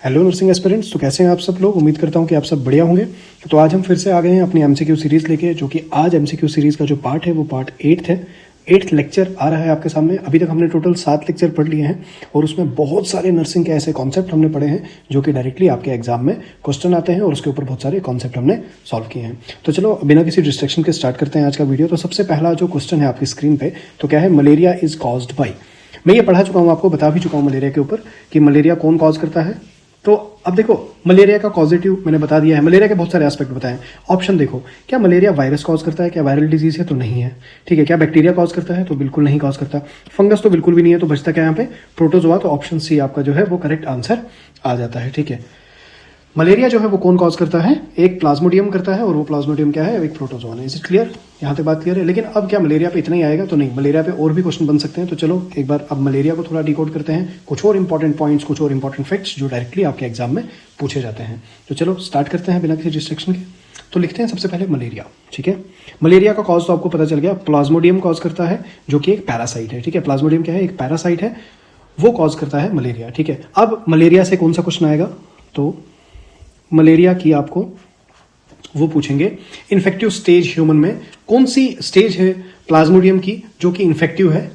Hello nursing aspirants. तो कैसे हैं आप सब लोग? उम्मीद करता हूं कि आप सब बढ़िया होंगे। तो आज हम फिर से आ गए हैं अपनी एमसीक्यू सीरीज़ लेके, जो कि आज एमसीक्यू सीरीज़ का जो पार्ट है वो पार्ट 8 है। 8th लेक्चर आ रहा है आपके सामने। अभी तक हमने टोटल 7 लेक्चर पढ़ लिए हैं और उसमें बहुत सारे नर्सिंग के ऐसे कॉन्सेप्ट हमने पढ़े हैं जो कि डायरेक्टली आपके एग्जाम में क्वेश्चन आते हैं और उसके ऊपर बहुत सारे कॉन्सेप्ट हमने सॉल्व किए हैं। तो चलो बिना किसी डिस्ट्रैक्शन के स्टार्ट करते हैं आज का वीडियो। तो सबसे पहला जो क्वेश्चन है आपकी स्क्रीन पे, तो क्या है, मलेरिया इज कॉज्ड बाई। मैं ये पढ़ा चुका हूँ, आपको बता भी चुका हूँ मलेरिया के ऊपर कि मलेरिया कौन कॉज करता है। तो अब देखो, मलेरिया का कॉजेटिव मैंने बता दिया है। मलेरिया के बहुत सारे एस्पेक्ट बताएं। ऑप्शन देखो, क्या मलेरिया वायरस कॉज करता है? क्या वायरल डिजीज है? तो नहीं है। ठीक है। क्या बैक्टीरिया कॉज करता है? तो बिल्कुल नहीं कॉज करता। फंगस तो बिल्कुल भी नहीं है। तो बचता क्या यहाँ पे? प्रोटोजोआ। तो ऑप्शन सी आपका जो है वो करेक्ट आंसर आ जाता है। ठीक है। मलेरिया जो है वो कौन कॉज करता है? एक प्लाज्मोडियम करता है और वो प्लाज्मोडियम क्या है? एक प्रोटोजोआ है। Is it clear? यहाँ तक बात क्लियर है। लेकिन अब क्या मलेरिया पे इतना ही आएगा? तो नहीं, मलेरिया पे और भी क्वेश्चन बन सकते हैं। तो चलो एक बार अब मलेरिया को थोड़ा डिकोड करते हैं। कुछ और इंपॉर्टेंट पॉइंट्स, कुछ और इंपॉर्टेंट फैक्ट्स जो डायरेक्टली आपके एग्जाम में पूछे जाते हैं। तो चलो स्टार्ट करते हैं बिना किसी डिस्ट्रैक्शन के। तो लिखते हैं सबसे पहले मलेरिया। ठीक है। मलेरिया का कॉज तो आपको पता चल गया, प्लाज्मोडियम कॉज करता है जो कि एक पैरासाइट है। ठीक है। प्लाज्मोडियम क्या है? एक पैरासाइट है, वो कॉज करता है मलेरिया। ठीक है। अब मलेरिया से कौन सा क्वेश्चन आएगा? तो मलेरिया की आपको वो पूछेंगे, इन्फेक्टिव स्टेज ह्यूमन में कौन सी स्टेज है प्लाज्मोडियम की जो कि इन्फेक्टिव है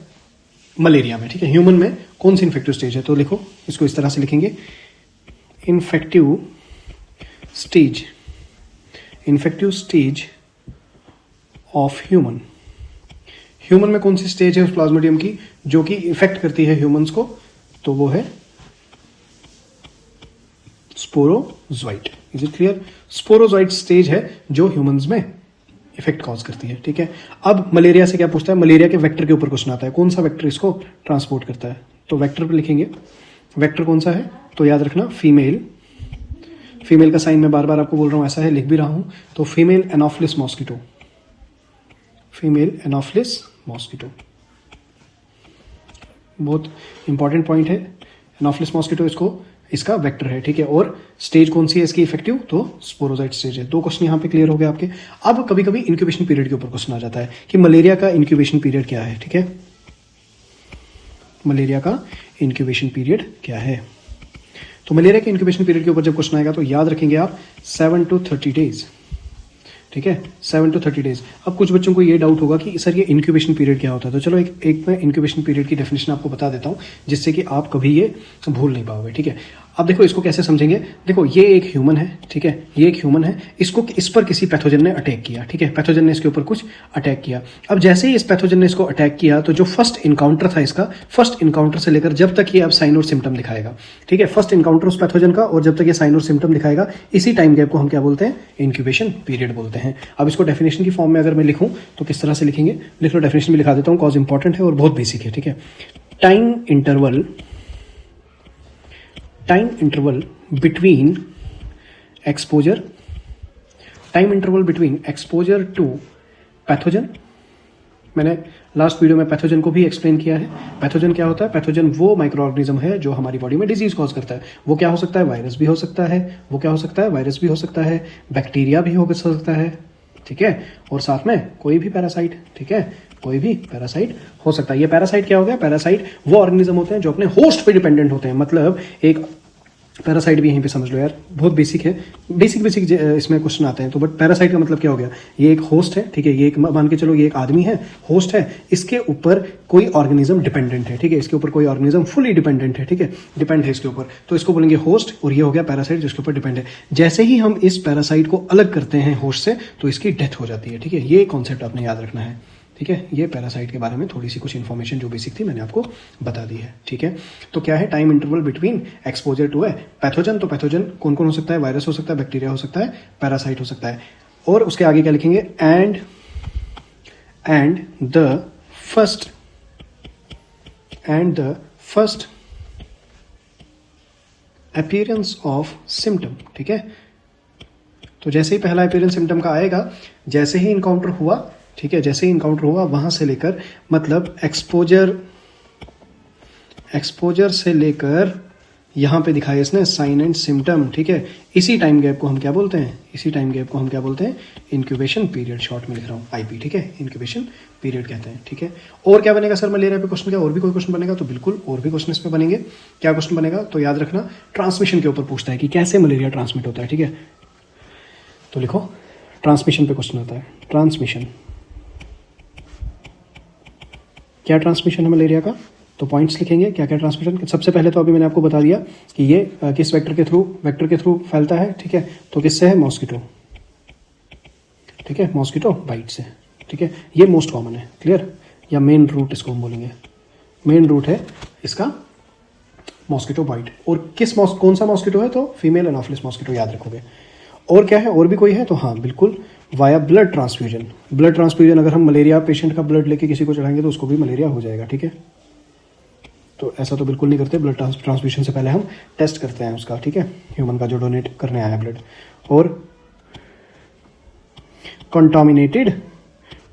मलेरिया में? ठीक है। ह्यूमन में कौन सी इन्फेक्टिव स्टेज है? तो लिखो, इसको इस तरह से लिखेंगे, infective stage, infective stage of human. Human में कौन सी स्टेज है उस प्लाज्मोडियम की जो कि इफेक्ट करती है ह्यूमंस को? तो वो है sporozoite. Is it clear? Sporozoite stage है जो ह्यूमंस में इफेक्ट कॉज करती है। ठीक है। अब मलेरिया से क्या पूछता है? मलेरिया के वेक्टर के ऊपर क्वेश्चन आता है। कौन सा वेक्टर इसको ट्रांसपोर्ट करता है? तो वेक्टर पे लिखेंगे, वेक्टर कौन सा है? तो याद रखना, फीमेल। फीमेल का साइन मैं बार बार आपको बोल रहा हूं, ऐसा है, लिख भी रहा हूं। तो female Anopheles mosquito, female Anopheles mosquito बहुत इंपॉर्टेंट पॉइंट है। एनोफिलिस मॉस्किटो इसका वेक्टर है। ठीक है। और स्टेज कौन सी है इसकी इफेक्टिव? तो स्पोरोजोइट स्टेज है। 2 क्वेश्चन यहाँ पे क्लियर हो गए आपके। अब कभी कभी इंक्यूबेशन पीरियड के ऊपर क्वेश्चन आ जाता है कि मलेरिया का इंक्यूबेशन पीरियड क्या है। ठीक है। मलेरिया का इंक्यूबेशन पीरियड क्या है? तो मलेरिया के इंक्यूबेशन पीरियड के ऊपर जब क्वेश्चन आएगा तो याद रखेंगे आप 7 to 30 डेज। ठीक है। 7 to 30 डेज। अब कुछ बच्चों को ये डाउट होगा कि सर ये इंक्यूबेशन पीरियड क्या होता है? तो चलो एक मैं इंक्यूबेशन पीरियड की डेफिनेशन आपको बता देता हूँ जिससे कि आप कभी ये भूल नहीं पाओगे। ठीक है। अब देखो इसको कैसे समझेंगे। देखो ये एक ह्यूमन है। ठीक है। ये एक ह्यूमन है, इसको इस पर किसी पैथोजन ने अटैक किया। ठीक है। पैथोजन ने इसके ऊपर कुछ अटैक किया। अब जैसे ही इस पैथोजन ने इसको अटैक किया तो जो फर्स्ट इनकाउंटर था इसका, फर्स्ट इनकाउंटर से लेकर जब तक ये अब साइन और सिम्टम दिखाएगा। ठीक है। फर्स्ट इनकाउंटर उस पैथोजन का और जब तक ये साइन और सिम्टम दिखाएगा, इसी टाइम गैप को हम क्या बोलते हैं? इंक्यूबेशन पीरियड बोलते हैं। अब इसको डेफिनेशन की फॉर्म में अगर मैं लिखूं तो किस तरह से लिखेंगे? लिख लो, डेफिनेशन में लिखा देता हूं, कॉज इंपॉर्टेंट है और बहुत बेसिक है। ठीक है। Time interval between exposure, time interval between exposure to pathogen. मैंने लास्ट वीडियो में पैथोजन को भी एक्सप्लेन किया है। पैथोजन क्या होता है? पैथोजन वो माइक्रो ऑर्गेनिज्म है जो हमारी बॉडी में डिजीज कॉज करता है। वो क्या हो सकता है? वायरस भी हो सकता है। वो क्या हो सकता है? वायरस भी हो सकता है, बैक्टीरिया भी हो सकता है। ठीक है। और साथ में कोई भी पैरासाइट। ठीक है। कोई भी पैरासाइट हो सकता है। ये पैरासाइट क्या हो गया? पैरासाइट वो ऑर्गेनिज्म होते हैं जो अपने होस्ट पे डिपेंडेंट होते हैं। मतलब एक पैरासाइट भी यहीं पे समझ लो यार, बहुत बेसिक है। बेसिक इसमें क्वेश्चन आते हैं। तो बट पैरासाइट का मतलब क्या हो गया? ये एक होस्ट है। ठीक है। ये एक, मान के चलो ये एक आदमी है, होस्ट है, इसके ऊपर कोई ऑर्गेनिज्म डिपेंडेंट है। ठीक है। इसके ऊपर कोई ऑर्गेनिज्म फुली डिपेंडेंट है। ठीक है। डिपेंड है इसके ऊपर, तो इसको बोलेंगे होस्ट। और ये हो गया पैरासाइट जिसके ऊपर डिपेंड है। जैसे ही हम इस पैरासाइट को अलग करते हैं होस्ट से तो इसकी डेथ हो जाती है। ठीक है। ये कॉन्सेप्ट आपने याद रखना है। ठीक है। ये पैरासाइट के बारे में थोड़ी सी कुछ इन्फॉर्मेशन जो बेसिक थी मैंने आपको बता दी है। ठीक है। तो क्या है? Time interval between exposure to है पैथोजन। तो पैथोजन कौन कौन हो सकता है? वायरस हो सकता है, बैक्टीरिया हो सकता है, पैरासाइट हो सकता है। और उसके आगे क्या लिखेंगे? And the first appearance of symptom. ठीक है। तो जैसे ही पहला अपीयरेंस सिम्टम का आएगा, जैसे ही इनकाउंटर हुआ, ठीक है, जैसे ही इनकाउंटर हुआ वहां से लेकर, मतलब एक्सपोजर से लेकर यहाँ पे दिखाया इसने साइन एंड सिम्टम, ठीक है। इसी टाइम गैप को हम क्या बोलते हैं, इसी टाइम गैप को हम क्या बोलते हैं, इंक्यूबेशन पीरियड, शॉर्ट में लिख रहा हूँ आईपी, ठीक है, इंक्यूबेशन पीरियड कहते हैं, ठीक है। और क्या बनेगा सर मलेरिया पे क्वेश्चन, क्या और भी कोई क्वेश्चन बनेगा, तो बिल्कुल और भी क्वेश्चन इसमें बनेंगे। क्या क्वेश्चन बनेगा, तो याद रखना ट्रांसमिशन के ऊपर पूछता है कि कैसे मलेरिया ट्रांसमिट होता है, ठीक है। तो लिखो ट्रांसमिशन पे क्वेश्चन आता है, ट्रांसमिशन, क्या ट्रांसमिशन है मलेरिया का, तो पॉइंट्स लिखेंगे क्या क्या ट्रांसमिशन। सबसे पहले तो अभी मैंने आपको बता दिया कि ये किस वेक्टर के थ्रू फैलता है, ठीक है। तो किससे है, मॉस्किटो, ठीक है, मॉस्किटो बाइट से, ठीक है। ये मोस्ट कॉमन है, क्लियर, या मेन रूट इसको हम बोलेंगे, मेन रूट है इसका मॉस्किटो बाइट। और कौन सा मॉस्किटो है, तो फीमेल एनाफिलिस मॉस्किटो, याद रखोगे। और क्या है, और भी कोई है, तो हाँ बिल्कुल via blood transfusion. Blood transfusion, अगर हम मलेरिया पेशेंट का ब्लड लेके किसी को चढ़ाएंगे तो उसको भी मलेरिया हो जाएगा, ठीक है। तो ऐसा तो बिल्कुल नहीं करते, ब्लड ट्रांसफ्यूजन से पहले हम टेस्ट करते हैं उसका, ठीक है, ह्यूमन का जो डोनेट करने आया ब्लड। और कंटामिनेटेड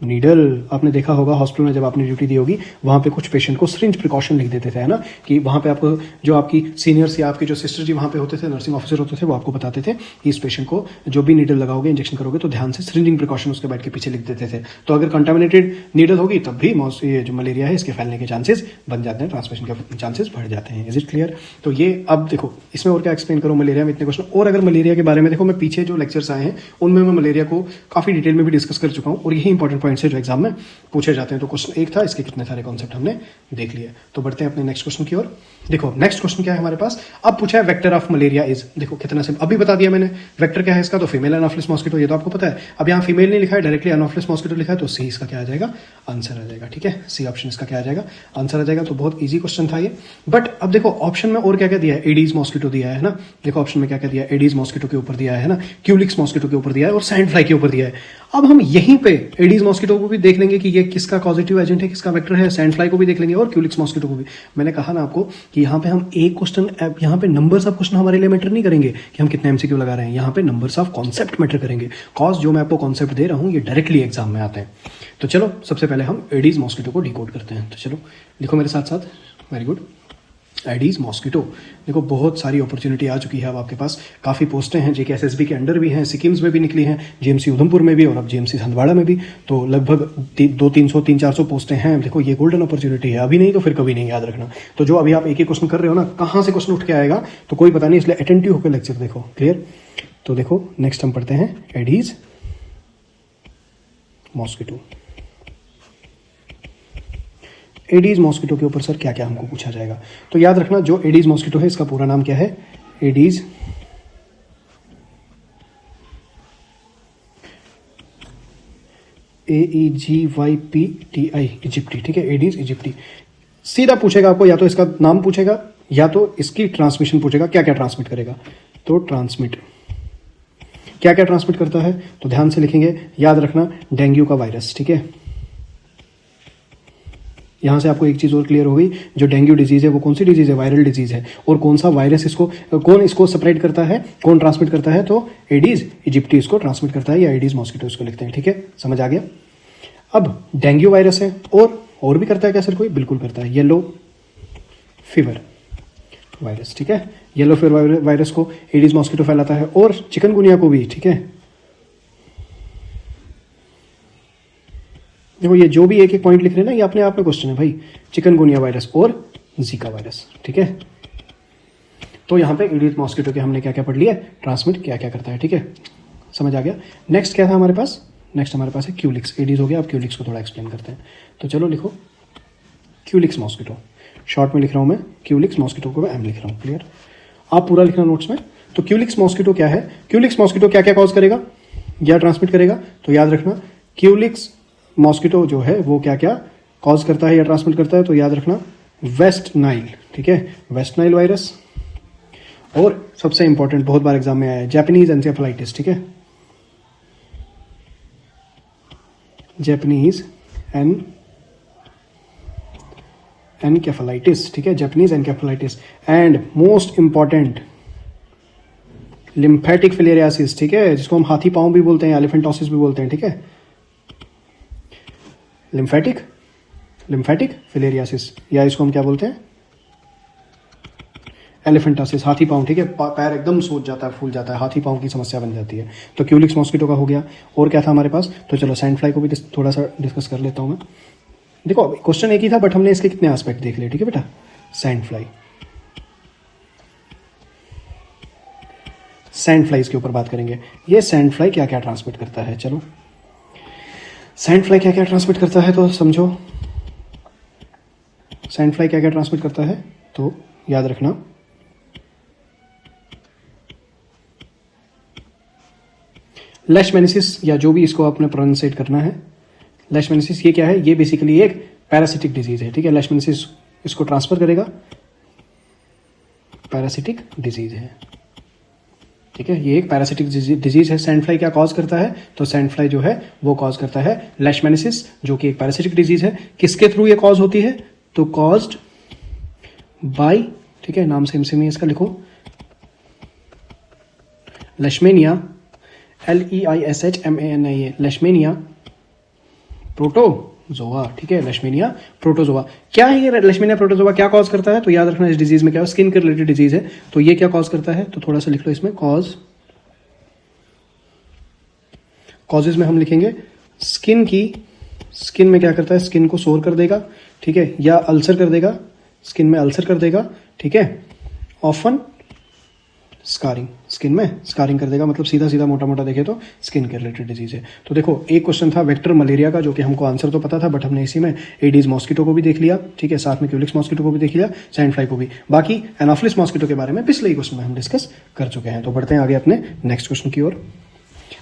नीडल, आपने देखा होगा हॉस्पिटल में जब आपने ड्यूटी दी होगी, वहाँ पे कुछ पेशेंट को सिरिंज प्रिकॉशन लिख देते थे, है ना, कि वहाँ पे आपको जो आपकी सीनियर्स या आपके जो सिस्टर जी वहाँ पे होते थे, नर्सिंग ऑफिसर होते थे, वो आपको बताते थे कि इस पेशेंट को जो भी नीडल लगाओगे, इंजेक्शन करोगे, तो ध्यान से सिरिंजिंग प्रिकॉशन उसके बैठ के पीछे लिख देते थे। तो अगर कंटामिनेटेड नीडल होगी तब भी ये जो मलेरिया है इसके फैलने के चांसेस बन जाते हैं, ट्रांसमिशन के चांसेस बढ़ जाते हैं। Is it clear. तो ये अब देखो इसमें और क्या एक्सप्लेन करूँ, मलेरिया में इतने क्वेश्चन। और अगर मलेरिया के बारे में देखो, मैं पीछे जो लेक्चर्स आए हैं उनमें मैं मलेरिया को काफी डिटेल में भी डिस्कस कर चुका हूँ, और यही इंपॉर्टेंट पॉइंट्स है जो एग्जाम में पूछे जाते हैं। तो क्वेश्चन एक था, इसके कितने सारे कॉन्सेप्ट हमने देख लिए। तो बढ़ते हैं अपने नेक्स्ट क्वेश्चन की ओर। देखो नेक्स्ट क्वेश्चन क्या है हमारे पास, अब पूछा है वेक्टर ऑफ मलेरिया इज, देखो कितना सिंपल, अभी बता दिया मैंने वेक्टर क्या है इसका, तो फीमेल एनाफिलिस मॉस्किटो, ये तो आपको पता है। अब यहाँ फीमेल नहीं लिखा है, डायरेक्टली एनाफिलिस मॉस्किटो लिखा है, तो सी इसका क्या आ जाएगा, आंसर आ जाएगा, ठीक है। सी ऑप्शन इसका क्या आ जाएगा, आंसर आ जाएगा। तो बहुत ईजी क्वेश्चन था ये। बट अब देखो ऑप्शन में और क्या क्या दिया है, एडीज मॉस्किटो दिया है ना, देखो ऑप्शन में क्या क्या दिया है, एडीज मॉस्किटो के ऊपर दिया है ना, क्यूलिक्स मॉस्किटो के ऊपर दिया है, और सैंड फ्लाई के ऊपर दिया है। अब हम यहीं पे एडीज मॉस्किटो को भी देख लेंगे कि ये किसका पॉजिटिव एजेंट है, किसका वेक्टर है, सैंड फ्लाई को भी देख लेंगे और क्यूलिक्स मॉस्किटो को भी। मैंने कहा ना आपको कि यहाँ पे हम एक क्वेश्चन, यहाँ पे नंबर्स ऑफ क्वेश्चन हमारे लिए मैटर नहीं करेंगे कि हम कितने एमसीक्यू लगा रहे हैं, यहाँ पे नंबर्स ऑफ कॉन्सेप्ट मैटर करेंगे। कॉज जो मैं आपको कॉन्सेप्ट दे रहा हूँ ये डायरेक्टली एग्जाम में आते हैं। तो चलो सबसे पहले हम एडीज मॉस्किटो को डिकोड करते हैं। तो चलो लिखो मेरे साथ साथ, वेरी गुड, एडीज मॉस्किटो। देखो बहुत सारी अपॉर्चुनिटी आ चुकी है अब आपके पास, काफ़ी पोस्टें हैं जेके एसएसबी के अंडर भी हैं, सिक्किम्स में भी निकली हैं, जीएमसी उधमपुर में भी, और अब जीएमसी हंदवाड़ा में भी। तो लगभग 300-400 पोस्टें हैं। देखो ये गोल्डन अपॉर्चुनिटी है, अभी नहीं तो फिर कभी नहीं, याद रखना। तो जो अभी आप एक एक क्वेश्चन कर रहे हो ना, कहाँ से क्वेश्चन उठ के आएगा तो कोई पता नहीं, इसलिए अटेंटिव होकर लेक्चर देखो, क्लियर। तो देखो नेक्स्ट हम पढ़ते हैं एडीज मॉस्किटो। एडीज मॉस्किटो के ऊपर सर क्या क्या हमको पूछा जाएगा, तो याद रखना जो एडीज मॉस्किटो है इसका पूरा नाम क्या है, एडीज AEGYPTI इजिप्टी, ठीक है, एडीज इजिप्टी। सीधा पूछेगा आपको, या तो इसका नाम पूछेगा या तो इसकी ट्रांसमिशन पूछेगा, क्या क्या ट्रांसमिट करेगा। तो ट्रांसमिट, क्या क्या ट्रांसमिट करता है, तो ध्यान से लिखेंगे, याद रखना डेंगू का वायरस, ठीक है। यहाँ से आपको एक चीज़ और क्लियर हो गई, जो डेंगू डिजीज़ है वो कौन सी डिजीज़ है, वायरल डिजीज़ है। और कौन सा वायरस इसको, कौन इसको स्प्रेड करता है, कौन ट्रांसमिट करता है, तो एडीज इजिप्टी इसको ट्रांसमिट करता है, या एडीज मॉस्किटो इसको लिखते हैं, ठीक है, समझ आ गया। अब डेंगू वायरस है, और भी करता है क्या सर कोई, बिल्कुल करता है, येलो फीवर वायरस, ठीक है, येलो फीवर वायरस को एडीज मॉस्किटो फैलाता है, और चिकनगुनिया को भी, ठीक है। देखो ये जो भी एक एक पॉइंट लिख रहे हैं ना, ये अपने आप में क्वेश्चन है भाई, चिकनगुनिया वायरस और जीका वायरस, ठीक है। तो यहाँ पे एडीज मॉस्किटो के हमने क्या क्या पढ़ लिया, ट्रांसमिट क्या क्या करता है, ठीक है, समझ आ गया। नेक्स्ट क्या था हमारे पास, नेक्स्ट हमारे पास है क्यूलिक्स। एडीज हो गया, अब क्यूलिक्स को थोड़ा एक्सप्लेन करते हैं। तो चलो लिखो क्यूलिक्स मॉस्किटो, शॉर्ट में लिख रहा हूँ मैं, क्यूलिक्स मॉस्किटो को मैं एम लिख रहा हूँ, क्लियर। आप पूरा लिखना नोट्स में। तो क्यूलिक्स मॉस्किटो क्या है, क्यूलिक्स मॉस्किटो क्या क्या कॉज करेगा या ट्रांसमिट करेगा, तो याद रखना क्यूलिक्स मॉस्किटो जो है वो क्या क्या कॉज करता है या ट्रांसमिट करता है, तो याद रखना वेस्ट नाइल, ठीक है, वेस्ट नाइल वायरस। और सबसे इंपॉर्टेंट, बहुत बार एग्जाम में आया है, जापानीज एन्सेफेलाइटिस, ठीक है, जापानीज एनकेफेलाइटिस, ठीक है, Japanese encephalitis. And most important lymphatic filariasis, ठीक है, जिसको हम हाथी पांव भी बोलते हैं, एलिफेंटोसिस भी बोलते हैं, ठीक है, लिम्फेटिक फिलेरियासिस, या इसको हम क्या बोलते हैं, एलिफेंटासिस, हाथी पाँव, ठीक है, पैर एकदम सूज जाता है, फूल जाता है, हाथी पाँव की समस्या बन जाती है। तो क्यूलिक्स मॉस्किटो का हो गया। और क्या था हमारे पास, तो चलो सैंड फ्लाई को भी थोड़ा सा डिस्कस कर लेता हूँ मैं। देखो क्वेश्चन एक ही था बट हमने इसके कितने एस्पेक्ट देख लिए, ठीक है बेटा। सैंड फ्लाई, सैंड फ्लाइज के ऊपर बात करेंगे। ये सैंड फ्लाई क्या क्या ट्रांसमिट करता है, चलो सैंड फ्लाई क्या क्या ट्रांसमिट करता है तो समझो। सैंड फ्लाई क्या क्या ट्रांसमिट करता है तो याद रखना, लेशमैनिसिस, या जो भी इसको आपने प्रोनाउंसिएट करना है, लेशमैनिसिस ये क्या है, ये बेसिकली एक पैरासिटिक डिजीज है, ठीक है। लेशमैनिसिस इसको ट्रांसफर करेगा, पैरासिटिक डिजीज है, ठीक है। ये एक पैरासिटिक डिजीज है। सैंड फ्लाई क्या कॉज करता है, तो सैंड फ्लाई जो है वो कॉज करता है लेशमैनिसिस, जो कि एक पैरासिटिक डिजीज है। किसके थ्रू ये कॉज होती है, तो कॉज्ड बाय, ठीक है, नाम सेम ही इसका लिखो, लेशमेनिया, LEISHMANIA, लेशमेनिया प्रोटोजोआ, ठीक है, लेशमेनिया प्रोटोजोआ। क्या है ये लेशमेनिया प्रोटोजोआ, क्या कॉज करता है, तो याद रखना इस डिजीज में क्या है, स्किन के रिलेटेड डिजीज है। तो ये क्या कॉज करता है, तो थोड़ा सा लिख लो इसमें, कॉजेज में हम लिखेंगे स्किन में क्या करता है, स्किन को सोर कर देगा, ठीक है, या अल्सर कर देगा, स्किन में अल्सर कर देगा, ठीक है। ऑफन स्कारिंग, स्किन में स्कारिंग कर देगा, मतलब सीधा सीधा मोटा मोटा देखे तो स्किन के रिलेटेड डिजीज है। तो देखो एक क्वेश्चन था वेक्टर मलेरिया का, जो कि हमको आंसर तो पता था बट हमने इसी में एडीज मॉस्किटो को भी देख लिया, ठीक है, साथ में क्यूलिक्स मॉस्किटो को भी देख लिया, सैंड फ्लाई को भी। बाकी एनाफिलिस मॉस्किटो के बारे में पिछले ही क्वेश्चन में हम डिस्कस कर चुके हैं। तो बढ़ते हैं आगे अपने नेक्स्ट क्वेश्चन की ओर।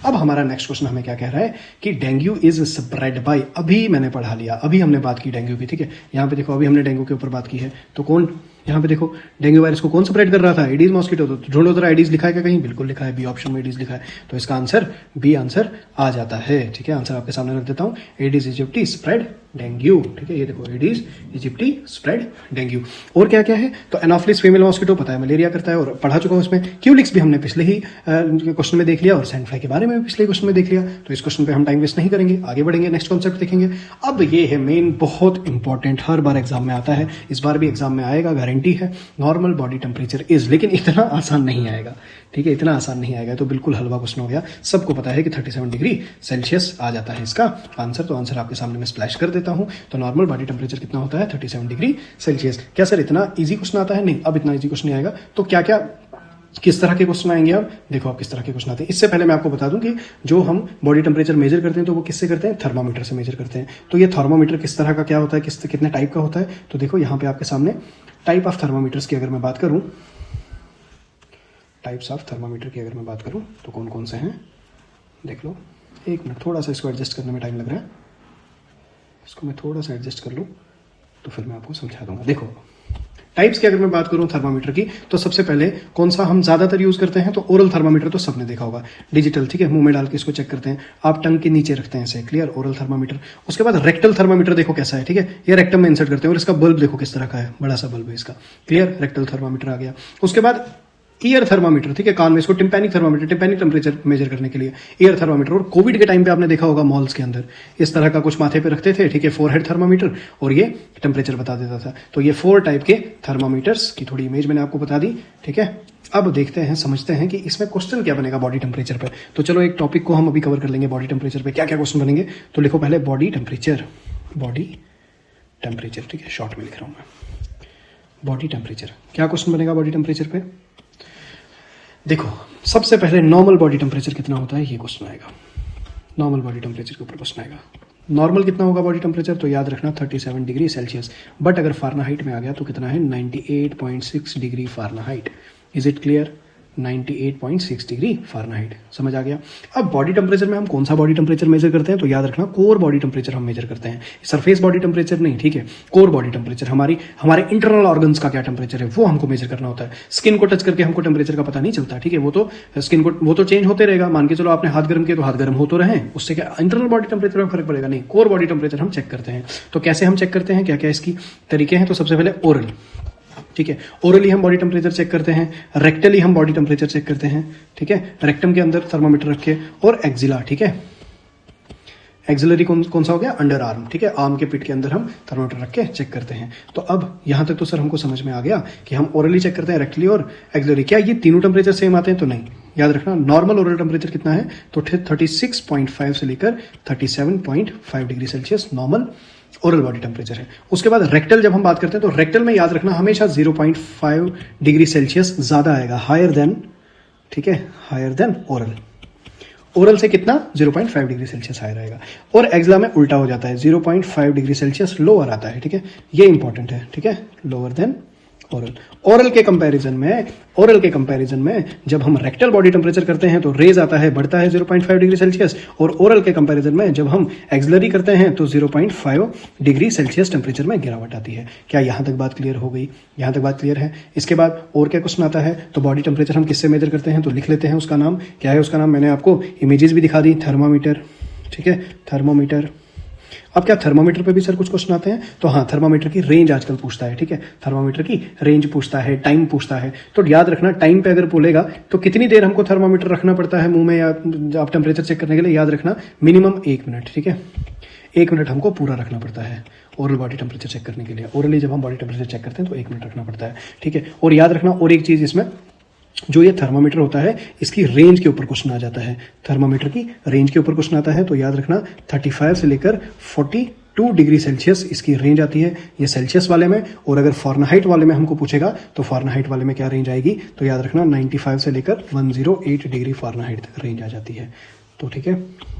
अब हमारा नेक्स्ट क्वेश्चन हमें क्या कह रहा है कि डेंगू इज स्प्रेड बाय, अभी मैंने पढ़ा लिया, अभी हमने बात की डेंगू की, ठीक है। यहाँ पे देखो अभी हमने डेंगू के ऊपर बात की है, तो कौन, यहाँ पे देखो डेंगू वायरस को कौन स्प्रेड कर रहा था, एडीज मॉस्किटो। तो ढूंढो जरा एडीज लिखा है क्या कहीं, बिल्कुल लिखा है, बी ऑप्शन में एडीज लिखा है, तो इसका आंसर बी आंसर आ जाता है, ठीक है। आंसर आपके सामने रख देता हूँ, एडीज इजिप्टी स्प्रेड डेंगू, ठीक है, ये देखो एडीज इजिप्टी स्प्रेड डेंगू। और क्या क्या है, तो एनाफिलिस फीमेल मॉस्किटो पता है मलेरिया करता है और पढ़ा चुका हूँ उसमें। क्यूलिक्स भी हमने पिछले ही क्वेश्चन में देख लिया, और सैंड फ्लाई के बारे में भी पिछले क्वेश्चन में देख लिया। तो इस क्वेश्चन पे हम टाइम वेस्ट नहीं करेंगे, आगे बढ़ेंगे, नेक्स्ट कॉन्सेप्ट देखेंगे। अब ये है मेन, बहुत इंपॉर्टेंट, हर बार एग्जाम में आता है, इस बार भी एग्जाम में आएगा, गारंटी है। नॉर्मल बॉडी टेम्परेचर इज, लेकिन इतना आसान नहीं आएगा, ठीक है, इतना आसान नहीं आएगा, तो बिल्कुल हलवा क्वेश्चन हो गया। सबको पता है कि 37 डिग्री सेल्सियस आ जाता है इसका आंसर, तो आंसर आपके सामने मैं स्प्लैश कर देता हूं। तो नॉर्मल बॉडी टेम्परेचर कितना होता है, 37 डिग्री सेल्सियस। क्या सर इतना इजी क्वेश्चन आता है, नहीं, अब इतना इजी क्वेश्चन नहीं आएगा। तो क्या क्या किस तरह के क्वेश्चन आएंगे, अब देखो आप किस तरह के क्वेश्चन आते हैं। इससे पहले मैं आपको बता दूं कि जो हम बॉडी टेम्परेचर मेजर करते हैं तो वो किससे करते हैं, थर्मामीटर से मेजर करते हैं। तो ये थर्मामीटर किस तरह का क्या होता है, कितने टाइप का होता है, तो देखो यहाँ पे आपके सामने टाइप ऑफ थर्मामीटर्स की अगर मैं बात करूं, टाइप्स ऑफ थर्मामीटर की अगर मैं बात करूं तो कौन कौन से हैं, देख लो। एक मिनट, थोड़ा सा इसको एडजस्ट करने में टाइम लग रहा है, इसको मैं थोड़ा सा एडजस्ट कर लूँ तो फिर मैं आपको समझा दूंगा। देखो टाइप्स की अगर मैं बात करूं थर्मामीटर की, तो सबसे पहले कौन सा हम ज्यादातर यूज करते हैं, तो ओरल थर्मामीटर तो सबने देखा होगा, डिजिटल, ठीक है, मुंह में डाल के इसको चेक करते हैं, आप टंग के नीचे रखते हैं इसे, क्लियर, ओरल थर्मामीटर। उसके बाद रेक्टल थर्मामीटर देखो कैसा है, ठीक है, ये रेक्टम में इंसर्ट करते हैं और इसका बल्ब देखो किस तरह का है, बड़ा सा बल्ब है इसका, क्लियर, रेक्टल थर्मामीटर आ गया। उसके बाद ईयर थर्मामीटर, ठीक है, कान में, इसको tympanic thermometer, tympanic temperature measure करने के लिए ईयर थर्मामीटर। और कोविड के टाइम पे आपने देखा होगा मॉल्स के अंदर इस तरह का कुछ माथे पे रखते थे, ठीक है, फोरहेड थर्मामीटर, और ये टेम्परेचर बता देता था। तो ये 4 टाइप के थर्मामीटर्स की थोड़ी इमेज मैंने आपको बता दी, ठीक है। अब देखते हैं, समझते हैं कि इसमें क्वेश्चन क्या बनेगा बॉडी टेम्परेचर पे। तो चलो एक टॉपिक को हम अभी कवर कर लेंगे, बॉडी टेम्परेचर पे क्या क्या क्वेश्चन बनेंगे। तो लिखो पहले बॉडी टेम्परेचर, ठीक है, शॉर्ट में लिख रहा हूं मैं, बॉडी टेम्परेचर। क्या क्वेश्चन बनेगा बॉडी टेम्परेचर पे, देखो सबसे पहले नॉर्मल बॉडी टेम्परेचर कितना होता है, ये क्वेश्चन आएगा, नॉर्मल बॉडी टेम्परेचर के ऊपर क्वेश्चन आएगा। नॉर्मल कितना होगा बॉडी टेम्परेचर, तो याद रखना 37 डिग्री सेल्सियस, बट अगर फारेनहाइट में आ गया तो कितना है, 98.6 degree Fahrenheit. Is it clear, 98.6 degree Fahrenheit, समझ आ गया। अब बॉडी टेम्परेचर में हम कौन सा बॉडी टेम्परेचर मेजर करते हैं, तो याद रखना कोर बॉडी टेम्परेचर हम मेजर करते हैं, सरफेस बॉडी टेम्परेचर नहीं, ठीक है, कोर बॉडी टेम्परेचर। हमारे इंटरनल ऑर्गन्स का क्या टेम्परेचर है वो हमको मेजर करना होता है। स्किन को टच करके हमको टेम्परेचर का पता नहीं चलता, ठीक है, वो तो स्किन को, वो तो चेंज होते रहेगा, मान के चलो आपने हाथ गर्म किया तो हाथ गर्म हो तो रहे, उससे क्या इंटरनल बॉडी टेम्परेचर में फर्क पड़ेगा, नहीं, कोर बॉडी टेम्परेचर हम चेक करते हैं। तो कैसे हम चेक करते हैं, क्या क्या इसकी तरीके हैं, तो सबसे पहले ओरल, ठीक है, ओरली हम बॉडी टेम्परेचर चेक करते हैं, रेक्टली हम बॉडी टेम्परेचर चेक करते हैं, ठीक है, रेक्टम के अंदर थर्मामीटर रखे, और एक्जिला, ठीक है, एक्सिलरी कौन सा हो गया, अंडर आर्म, ठीक है, आर्म के पिट के अंदर हम थर्मामीटर रख के चेक करते हैं। तो अब यहां तक तो सर हमको समझ में आ गया कि हम ओरली चेक करते हैं, रेक्टली और एक्सिलरी। क्या ये तीनों टेम्परेचर सेम आते हैं? तो नहीं, याद रखना नॉर्मल ओरल टेम्परेचर कितना है, तो 36.5 से लेकर 37.5 degree Celsius normal oral body temperature है। उसके बाद रेक्टल जब हम बात करते हैं तो रेक्टल में याद रखना हमेशा 0.5 डिग्री सेल्सियस ज्यादा आएगा, हायर देन, ठीक है, हायर देन ओरल। ओरल से कितना, 0.5 डिग्री सेल्सियस हायर आएगा। और एक्सला में उल्टा हो जाता है, 0.5 डिग्री सेल्सियस लोअर आता है, ठीक है, ये इंपॉर्टेंट है, ठीक है, लोअर देन ओरल। ओरल के कंपैरिजन में जब हम रेक्टल बॉडी टेम्परेचर करते हैं तो रेज आता है, बढ़ता है 0.5 डिग्री सेल्सियस, और ओरल के कंपैरिजन में जब हम एक्सिलरी करते हैं तो 0.5 डिग्री सेल्सियस टेम्परेचर में गिरावट आती है। क्या यहां तक बात क्लियर हो गई? यहां तक बात क्लियर है। इसके बाद और क्या क्वेश्चन आता है, तो बॉडी टेम्परेचर हम किससे मेजर करते हैं, तो लिख लेते हैं उसका नाम। क्या है उसका नाम, मैंने आपको इमेजेस भी दिखा दी, थर्मामीटर, ठीक है, थर्मोमीटर। अब क्या थर्मामीटर पे भी सर कुछ क्वेश्चन आते हैं, तो हाँ, थर्मामीटर की रेंज आजकल पूछता है, ठीक है, थर्मामीटर की रेंज पूछता है, टाइम पूछता है। तो याद रखना टाइम पे अगर बोलेगा तो कितनी देर हमको थर्मामीटर रखना पड़ता है मुंह में या आप टेम्परेचर चेक करने के लिए, याद रखना मिनिमम 1 मिनट, ठीक है, 1 मिनट हमको पूरा रखना पड़ता है ओरल बॉडी टेम्परेचर चेक करने के लिए। ओरली जब हम बॉडी टेम्परेचर चेक करते हैं तो 1 मिनट रखना पड़ता है, ठीक है। और याद रखना और एक चीज, इसमें जो ये थर्मामीटर होता है इसकी रेंज के ऊपर क्वेश्चन आ जाता है, थर्मामीटर की रेंज के ऊपर क्वेश्चन आता है। तो याद रखना 35 से लेकर 42 डिग्री सेल्सियस इसकी रेंज आती है, ये सेल्सियस वाले में। और अगर फॉरेनहाइट वाले में हमको पूछेगा तो फॉरेनहाइट वाले में क्या रेंज आएगी, तो याद रखना 95 से लेकर 108 डिग्री फॉरेनहाइट तक रेंज आ जाती है। तो ठीक है,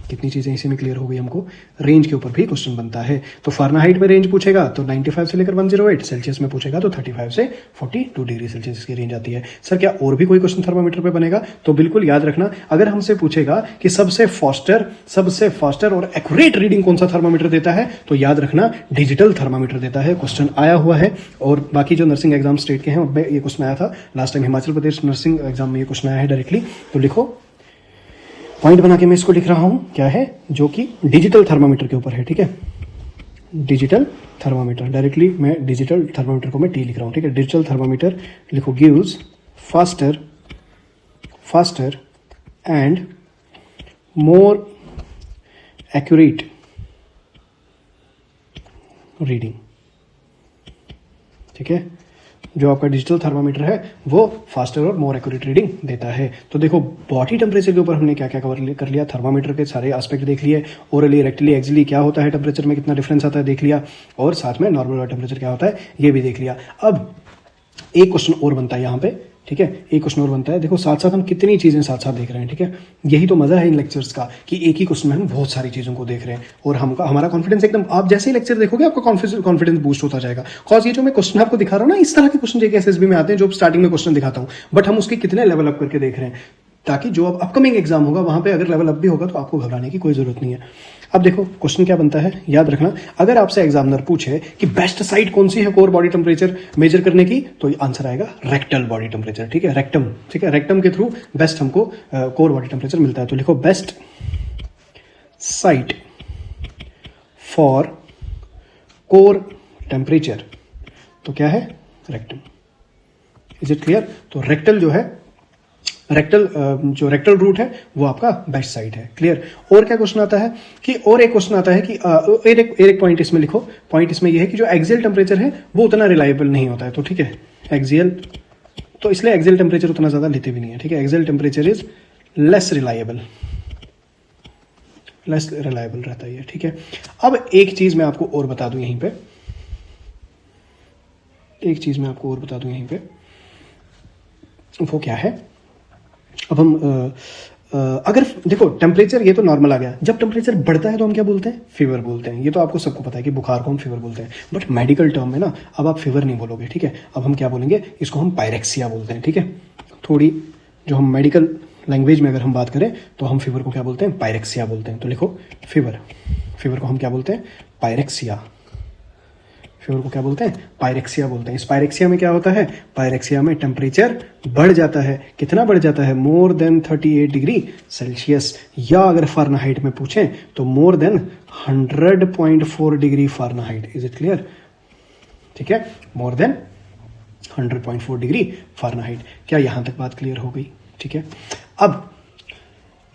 कितनी चीज़ें इसी में क्लियर हो गई हमको। रेंज के ऊपर भी क्वेश्चन बनता है, तो फारेनहाइट में रेंज पूछेगा तो 95 से लेकर 108, सेल्सियस में पूछेगा तो 35 से 42 डिग्री सेल्सियस की रेंज आती है। सर क्या और भी कोई क्वेश्चन थर्मामीटर पे बनेगा, तो बिल्कुल याद रखना, अगर हमसे पूछेगा कि सबसे फास्टर और एक्यूरेट रीडिंग कौन सा थर्मामीटर देता है, तो याद रखना डिजिटल थर्मामीटर देता है। क्वेश्चन आया हुआ है, और बाकी जो नर्सिंग एग्जाम स्टेट के हैं उनमें ये क्वेश्चन आया था last time, Himachal Pradesh nursing exam में ये क्वेश्चन आया है डायरेक्टली। तो लिखो, पॉइंट बना के मैं इसको लिख रहा हूं, क्या है, जो कि डिजिटल थर्मामीटर के ऊपर है, ठीक है, डिजिटल थर्मामीटर। डायरेक्टली मैं डिजिटल थर्मामीटर को मैं टी लिख रहा हूं, ठीक है। डिजिटल थर्मामीटर लिखो, gives faster and more accurate reading, ठीक है। जो आपका डिजिटल थर्मामीटर है वो फास्टर और मोर एक्यूरेट रीडिंग देता है। तो देखो, बॉडी टेम्परेचर के ऊपर हमने क्या क्या कवर कर लिया, थर्मामीटर के सारे एस्पेक्ट देख लिए, ओरली, रेक्टली, एक्सिली क्या होता है, टेम्परेचर में कितना डिफरेंस आता है देख लिया, और साथ में नॉर्मल टेम्परेचर क्या होता है ये भी देख लिया। अब एक क्वेश्चन और बनता है यहाँ पे, ठीक है, एक क्वेश्चन और बनता है। देखो, साथ साथ हम कितनी चीजें साथ साथ देख रहे हैं, ठीक है। यही तो मजा है इन लेक्चर्स का कि एक ही क्वेश्चन में हम बहुत सारी चीजों को देख रहे हैं, और हमारा कॉन्फिडेंस एकदम, आप जैसे ही लेक्चर देखोगे आपका कॉन्फिडेंस बूस्ट होता जाएगा। कॉज ये जो मैं क्वेश्चन आपको दिखा रहा हूँ ना, इस तरह के क्वेश्चन जेके एसएसबी में आते हैं जो स्टार्टिंग में क्वेश्चन दिखाता हूँ, बट हम उसके कितने लेवल अप करके देख रहे हैं, ताकि जो अब अपकमिंग एग्जाम होगा वहां पे अगर लेवल अप भी होगा तो आपको घबराने की कोई जरूरत नहीं है। अब देखो क्वेश्चन क्या बनता है, याद रखना, अगर आपसे एग्जामिनर पूछे कि बेस्ट साइट कौन सी है कोर बॉडी टेम्परेचर मेजर करने की, तो आंसर आएगा रेक्टल बॉडी टेम्परेचर, ठीक है, रेक्टम, ठीक है, रेक्टम के थ्रू बेस्ट हमको कोर बॉडी टेम्परेचर मिलता है। तो लिखो, best site for core temperature, तो क्या है, रेक्टम। Is it clear? तो रेक्टल जो है, जो रेक्टल रूट है वो आपका बेस्ट साइट है। क्लियर? और क्या क्वेश्चन आता है कि, और एक क्वेश्चन आता है कि एक पॉइंट इसमें लिखो, पॉइंट इसमें ये है कि जो एक्सियल टेम्परेचर है वो उतना रिलायबल नहीं होता है, तो ठीक है, एक्सियल, तो इसलिए एक्सियल टेम्परेचर उतना ज्यादा लेते भी नहीं है, ठीक है, axial temperature is less reliable रहता है, ठीक है। अब एक चीज मैं आपको और बता दूं यहीं पे, वो क्या है, अब हम अगर देखो, टेम्परेचर ये तो नॉर्मल आ गया, जब टेम्परेचर बढ़ता है तो हम क्या बोलते हैं, फीवर बोलते हैं। ये तो आपको सबको पता है कि बुखार को हम फीवर बोलते हैं, बट मेडिकल टर्म में ना अब आप फीवर नहीं बोलोगे, ठीक है, अब हम क्या बोलेंगे, इसको हम पायरेक्सिया बोलते हैं, ठीक है। थोड़ी जो हम मेडिकल लैंग्वेज में अगर हम बात करें तो हम फीवर को क्या बोलते हैं, पायरेक्सिया बोलते हैं। तो लिखो, फीवर को हम क्या बोलते हैं, पायरेक्सिया। फीवर को क्या बोलते हैं, पायरेक्सिया बोलते हैं। इस पायरेक्सिया में क्या होता है, पायरेक्सिया में टेम्परेचर बढ़ जाता है, कितना बढ़ जाता है, मोर देन 38 डिग्री सेल्सियस, या अगर फारेनहाइट में पूछें तो more than 100.4 degree Fahrenheit. Is it clear? ठीक है, मोर देन 100.4 डिग्री फारेनहाइट। क्या यहां तक बात क्लियर हो गई? ठीक है। अब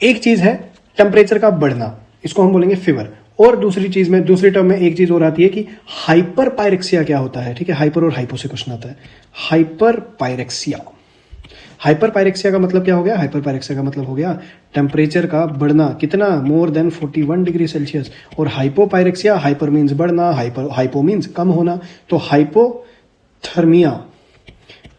एक चीज है टेम्परेचर का बढ़ना, इसको हम बोलेंगे फीवर, और दूसरी चीज में, दूसरे टर्म में एक चीज और आती है कि हाइपर पायरेक्सिया क्या होता है, ठीक है। हाइपर और हाइपो से क्वेश्चन आता है। हाइपर पायरेक्सिया, हाइपर पायरेक्सिया का मतलब क्या हो गया? हाइपर पायरेक्सिया का मतलब हो गया टेम्परेचर का बढ़ना, कितना? More than 41 degree Celsius. और हाइपो पायरेक्सिया, हाइपर मीन्स बढ़ना, हाइपो मीन्स कम होना। तो hypothermia,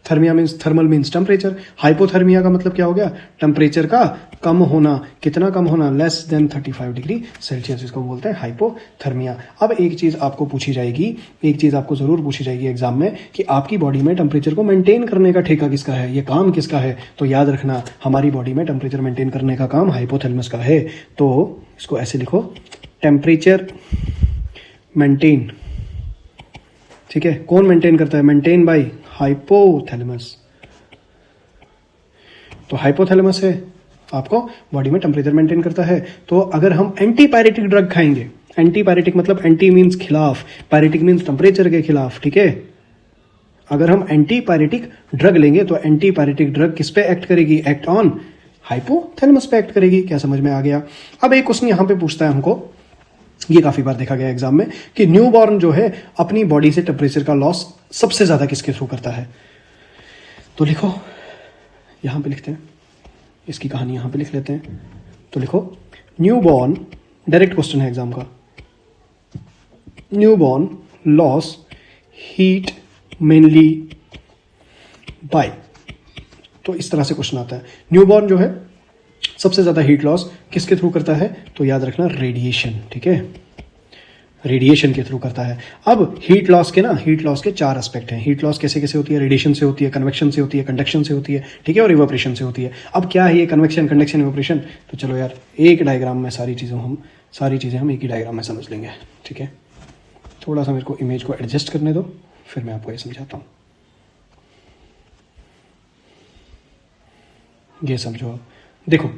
thermia means thermal means temperature, hypothermia का मतलब क्या हो गया? टेम्परेचर का कम होना। कितना कम होना? लेस देन 35 डिग्री सेल्सियस, इसको बोलते हैं हाइपोथर्मिया। अब एक चीज आपको पूछी जाएगी, एक चीज आपको जरूर पूछी जाएगी एग्जाम में कि आपकी बॉडी में टेम्परेचर को मेंटेन करने का ठेका किसका है, ये काम किसका है? तो याद रखना, हमारी बॉडी में टेम्परेचर मेंटेन करने का काम हाइपोथैलेमस का है। तो इसको ऐसे लिखो, टेम्परेचर मेंटेन, ठीक है। कौन मेंटेन करता है? Maintain by hypothalamus. तो हाइपोथैलेमस है आपको बॉडी में टेम्परेचर मेंटेन करता है। तो अगर हम एंटीपायरेटिक ड्रग खाएंगे, एंटीपायरेटिक मतलब एंटी मीन्स खिलाफ, पायरेटिक मीन्स टेम्परेचर के खिलाफ, ठीक है। अगर हम एंटीपायरेटिक ड्रग लेंगे तो एंटीपायरेटिक ड्रग किस पे एक्ट करेगी? एक्ट ऑन हाइपोथैलेमस पे एक्ट करेगी। क्या समझ में आ गया? अब एक क्वेश्चन यहां पे पूछता है हमको, ये काफी बार देखा गया एग्जाम में, कि न्यूबॉर्न जो है अपनी बॉडी से टेम्परेचर का लॉस सबसे ज्यादा किसके थ्रू करता है? तो लिखो, यहां पे लिखते हैं, इसकी कहानी यहां पे लिख लेते हैं। तो लिखो, न्यूबॉर्न, डायरेक्ट क्वेश्चन है एग्जाम का, newborn loss heat mainly by, तो इस तरह से क्वेश्चन आता है। न्यूबॉर्न जो है सबसे ज्यादा हीट लॉस किसके थ्रू करता है? तो याद रखना, रेडिएशन, ठीक है, रेडिएशन के थ्रू करता है। अब हीट लॉस के ना, हीट लॉस के 4 एस्पेक्ट हैं। हीट लॉस कैसे कैसे होती है? रेडिएशन से होती है, कन्वेक्शन से होती है, कंडक्शन से होती है, ठीक है, और इवेपोरेशन से होती है। अब क्या है ये कन्वेक्शन, कंडक्शन, इवेपोरेशन? तो चलो यार, एक डायग्राम में सारी चीज़ें हम एक ही डायग्राम में समझ लेंगे, ठीक है। थोड़ा सा मेरे को इमेज को एडजस्ट करने दो, फिर मैं आपको ये समझाता हूँ। ये समझो आप, देखो,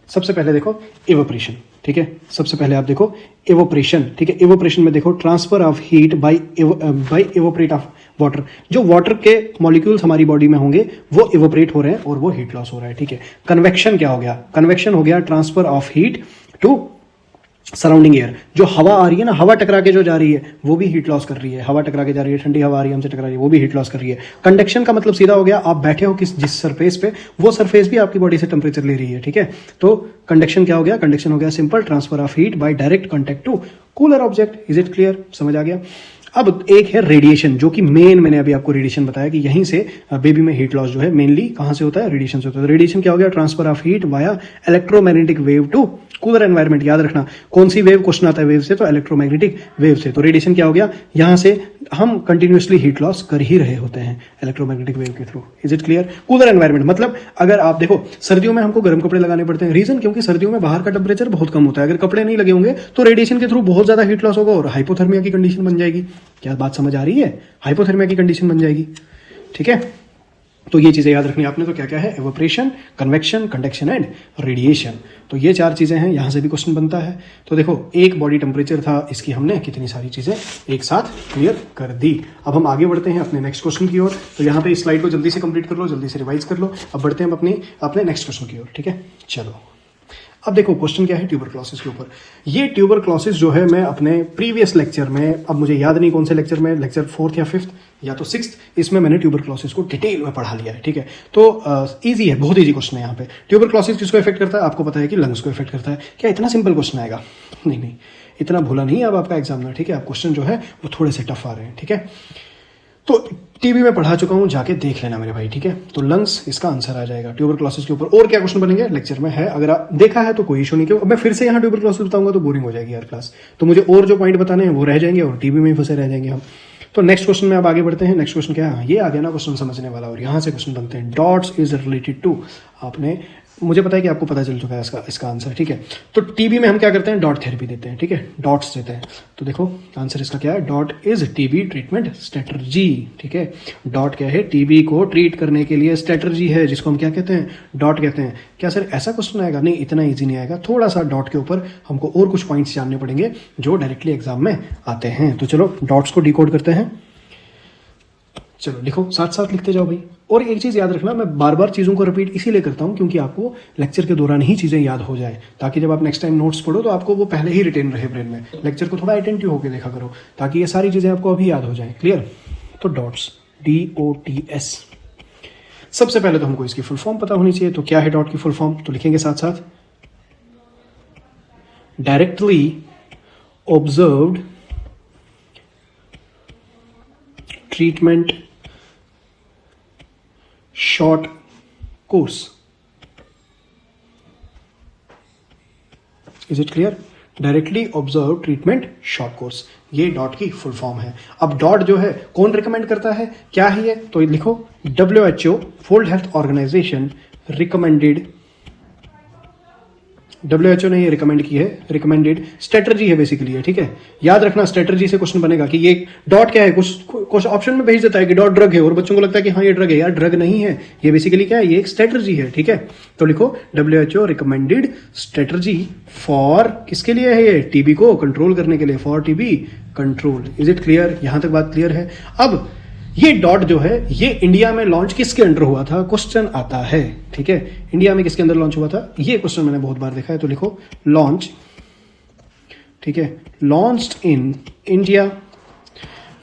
सबसे पहले देखो इवेपोरेशन, ठीक है। सबसे पहले आप देखो इवेपोरेशन, ठीक है। इवेपोरेशन में देखो, transfer of heat bye evaporate of water. जो वाटर के मॉलिक्यूल्स हमारी बॉडी में होंगे वो इवेपोरेट हो रहे हैं और वो हीट लॉस हो रहा है, ठीक है। कन्वेक्शन क्या हो गया? कन्वेक्शन हो गया transfer of heat to surrounding air. जो हवा आ रही है ना, हवा टकरा के जो जा रही है वो भी हीट लॉस कर रही है। हवा टकरा के जा रही है, ठंडी हवा आ रही है हमसे टकरा रही है, वो भी हीट लॉस कर रही है। कंडक्शन का मतलब सीधा हो गया, आप बैठे हो जिस सरफेस पे, वो सरफेस भी आपकी बॉडी से टेम्परेचर ले रही है, ठीक है। तो कंडक्शन क्या हो गया? कंडक्शन हो गया simple transfer of heat by direct contact to cooler object. Is it clear? समझ आ गया? अब एक है रेडिएशन, जो कि मेन, मैंने अभी आपको रेडिएशन बताया कि यहीं से बेबी में हीट लॉस जो है मेनली कहां से होता है? रेडिएशन से होता है। तो रेडिएशन क्या हो गया? Transfer of heat via electromagnetic wave to cooler environment. याद रखना, कौन सी वेव क्वेश्चन आता है वेव से? तो इलेक्ट्रोमैग्नेटिक वेव से। तो रेडिएशन क्या हो गया? यहां से हम कंटिन्यूसली हीट लॉस कर ही रहे होते हैं इलेक्ट्रोमैग्नेटिक वेव के through. Is it clear? Cooler environment मतलब, अगर आप देखो, सर्दियों में हमको गर्म कपड़े लगाने पड़ते हैं। रीजन, क्योंकि सर्दियों में बाहर का टेम्परेचर बहुत कम होता है। अगर कपड़े नहीं लगे होंगे तो रेडिएशन के थ्रू बहुत ज्यादा हीट लॉस होगा और हाइपोथर्मिया की कंडीशन बन जाएगी। क्या बात समझ आ रही है? हाइपोथर्मिया की कंडीशन बन जाएगी, ठीक है। तो ये चीजें याद रखनी आपने। तो क्या क्या है? Evaporation, convection, conduction and radiation. तो ये 4 चीजें हैं, यहां से भी क्वेश्चन बनता है। तो देखो, एक बॉडी टेम्परेचर था, इसकी हमने कितनी सारी चीजें एक साथ क्लियर कर दी। अब हम आगे बढ़ते हैं अपने नेक्स्ट क्वेश्चन की ओर। तो यहाँ पे इस स्लाइड को जल्दी से कंप्लीट कर लो, जल्दी से रिवाइज कर लो। अब बढ़ते हैं हम अपने नेक्स्ट क्वेश्चन की ओर, ठीक है। चलो, अब देखो क्वेश्चन क्या है ट्यूबरक्लोसिस के ऊपर। ये ट्यूबरक्लोसिस जो है, मैं अपने प्रीवियस लेक्चर में, अब मुझे याद नहीं कौन से लेक्चर में, लेक्चर 4th या 5th या तो 6th, इसमें मैंने ट्यूबरक्लोसिस को डिटेल में पढ़ा लिया है, ठीक है। तो इजी है, बहुत इजी क्वेश्चन है यहाँ पे। ट्यूबरक्लोसिस किसको इफेक्ट करता है? आपको पता है कि लंग्स को इफेक्ट करता है। क्या इतना सिंपल क्वेश्चन आएगा? नहीं, इतना भूला नहीं है अब आपका एग्जामिनर, ठीक है। अब क्वेश्चन जो है वो थोड़े से टफ आ रहे हैं, ठीक है। तो टीवी में पढ़ा चुका हूं, जाके देख लेना मेरे भाई, ठीक है। तो लंग्स इसका आंसर आ जाएगा ट्यूबरक्लोसिस के ऊपर। और क्या क्वेश्चन बनेंगे लेक्चर में है, अगर आप देखा है तो कोई इशू नहीं। क्यों मैं फिर से यहाँ ट्यूबरक्लोसिस बताऊंगा तो बोरिंग हो जाएगी यार क्लास। तो मुझे और जो पॉइंट बताने हैं वो रह जाएंगे और टीवी में ही फंसे रह जाएंगे हम। तो नेक्स्ट क्वेश्चन में अब आगे बढ़ते हैं। नेक्स्ट क्वेश्चन क्या है? ये आ गया ना क्वेश्चन समझने वाला, और यहाँ से क्वेश्चन बनते हैं। डॉट्स इज रिलेटेड टू, आपने, मुझे पता है कि आपको पता चल चुका है इसका आंसर, ठीक है। तो टीबी में हम क्या करते हैं? डॉट थेरेपी देते हैं, ठीक है, डॉट्स देते हैं। तो देखो आंसर इसका क्या है? Dot is TB treatment strategy, ठीक है। डॉट क्या है? टीबी को ट्रीट करने के लिए स्ट्रेटर्जी है, जिसको हम क्या कहते हैं? डॉट कहते हैं। क्या सर ऐसा क्वेश्चन आएगा? नहीं, इतना ईजी नहीं आएगा। थोड़ा सा डॉट के ऊपर हमको और कुछ पॉइंट्स जानने पड़ेंगे जो डायरेक्टली एग्जाम में आते हैं। तो चलो डॉट्स को डिकोड करते हैं। चलो लिखो, साथ साथ लिखते जाओ भाई। और एक चीज़ याद रखना, मैं बार बार चीज़ों को रिपीट इसीलिए करता हूँ क्योंकि आपको लेक्चर के दौरान ही चीज़ें याद हो जाए, ताकि जब आप नेक्स्ट टाइम नोट्स पढ़ो तो आपको वो पहले ही रिटेन रहे ब्रेन में। लेक्चर को थोड़ा अटेंटिव होकर देखा करो ताकि ये सारी चीज़ें आपको अभी याद हो जाए। क्लियर? तो डॉट्स, DOTS। सबसे पहले तो हमको इसकी फुल फॉर्म पता होनी चाहिए। तो क्या है डॉट की फुल फॉर्म? तो लिखेंगे साथ साथ, directly observed treatment short course. Is it clear? Directly observe treatment short course, ये डॉट की फुल फॉर्म है। अब डॉट जो है कौन रिकमेंड करता है, क्या है ये? तो लिखो WHO, World Health Organization recommended. WHO ने ये रिकमेंड की है, रिकमेंडेड स्ट्रेटजी है बेसिकली है। ठीक है, याद रखना स्ट्रेटजी से क्वेश्चन बनेगा कि ये डॉट क्या है। कुछ ऑप्शन में भेज देता है कि डॉट ड्रग है और बच्चों को लगता है कि हाँ ये ड्रग है। यार ड्रग नहीं है, ये बेसिकली क्या है, ये एक स्ट्रेटजी है। ठीक है, तो लिखो WHO रिकमेंडेड स्ट्रेटजी फॉर, किसके लिए है ये? टीबी को कंट्रोल करने के लिए, for TB control. Is it clear? यहां तक बात क्लियर है? अब ये डॉट जो है ये इंडिया में लॉन्च किसके अंडर हुआ था, क्वेश्चन आता है। ठीक है, इंडिया में किसके अंदर लॉन्च हुआ था, ये क्वेश्चन मैंने बहुत बार देखा है। तो लिखो लॉन्च, ठीक है, लॉन्च्ड इन इंडिया।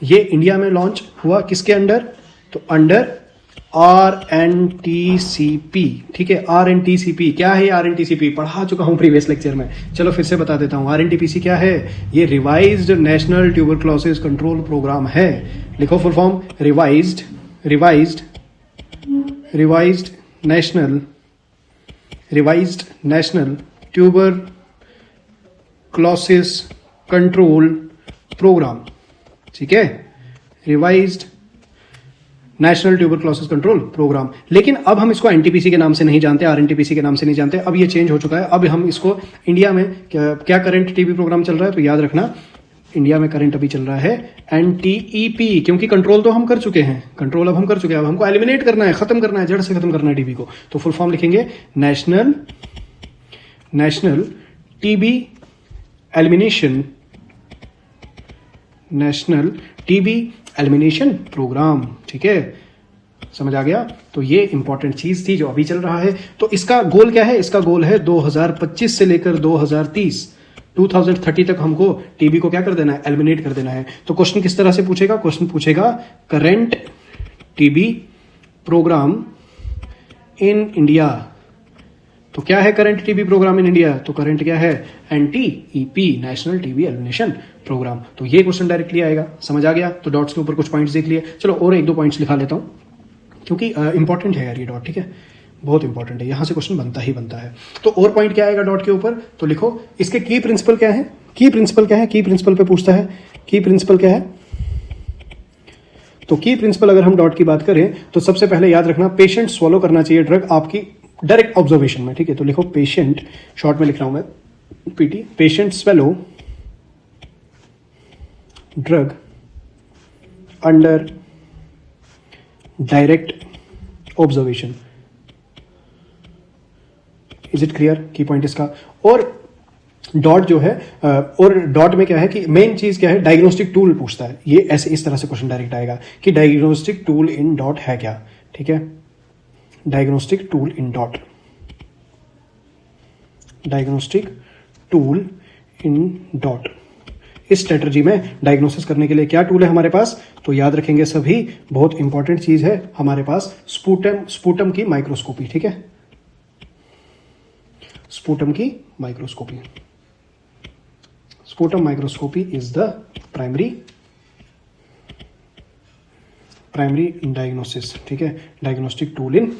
ये इंडिया में लॉन्च हुआ किसके अंडर? तो अंडर RNTCP। ठीक है, RNTCP क्या है? RNTCP पढ़ा चुका हूं प्रीवियस लेक्चर में, चलो फिर से बता देता हूं। RNTCP क्या है? ये revised national tuberculosis control programme है। लिखो full form, revised national tuberculosis control programme. ठीक है, revised national tuberculosis control programme. लेकिन अब हम इसको NTPC के नाम से नहीं जानते, RNTPC के नाम से नहीं जानते, अब ये चेंज हो चुका है। अब हम इसको इंडिया में क्या करंट टीबी प्रोग्राम चल रहा है? तो याद रखना इंडिया में करंट अभी चल रहा है NTEP, क्योंकि कंट्रोल तो हम कर चुके हैं, कंट्रोल अब हम कर चुके हैं, अब हमको एलिमिनेट करना है, खत्म करना है, जड़ से खत्म करना है टीबी को। तो फुल फॉर्म लिखेंगे नेशनल टीबी एलिमिनेशन प्रोग्राम। ठीक है, समझ आ गया? तो ये इंपॉर्टेंट चीज थी जो अभी चल रहा है। तो इसका गोल क्या है? इसका गोल है 2025 से लेकर 2030 तक हमको टीबी को क्या कर देना है? एलिमिनेट कर देना है। तो क्वेश्चन किस तरह से पूछेगा? क्वेश्चन पूछेगा current TB programme in India. तो क्या है current TB programme in India? तो करंट क्या है? NTEP, national TB elimination programme. तो ये क्वेश्चन डायरेक्टली आएगा। समझ आ गया? तो डॉट्स के ऊपर कुछ पॉइंट्स देख लिए। चलो और एक दो पॉइंट्स लिखा लेता हूं क्योंकि इंपॉर्टेंट है यार ये डॉट। ठीक है, बहुत इंपॉर्टेंट है, यहां से क्वेश्चन बनता ही बनता है। तो और पॉइंट क्या आएगा डॉट के ऊपर? तो लिखो इसके की प्रिंसिपल क्या है? की प्रिंसिपल पे पूछता है, की प्रिंसिपल क्या है? तो की प्रिंसिपल अगर हम डॉट की बात करें तो सबसे पहले याद रखना पेशेंट स्वॉलो करना चाहिए ड्रग आपकी डायरेक्ट ऑब्जर्वेशन में। ठीक है, तो लिखो पेशेंट, शॉर्ट में लिख रहा हूं मैं PT, patient swallow drug under direct observation. Is it clear? की पॉइंट इसका। और डॉट जो है और डॉट में क्या है कि मेन चीज क्या है? डायग्नोस्टिक टूल पूछता है। ये ऐसे इस तरह से क्वेश्चन डायरेक्ट आएगा कि डायग्नोस्टिक टूल इन डॉट है क्या। ठीक है, diagnostic tool in dot, diagnostic tool in dot. इस स्ट्रेटजी में डायग्नोसिस करने के लिए क्या टूल है हमारे पास? तो याद रखेंगे सभी, बहुत इंपॉर्टेंट चीज है हमारे पास स्पूटम की माइक्रोस्कोपी। ठीक है, स्पूटम की microscopy. Sputum microscopy is the primary diagnosis. ठीक है, diagnostic tool in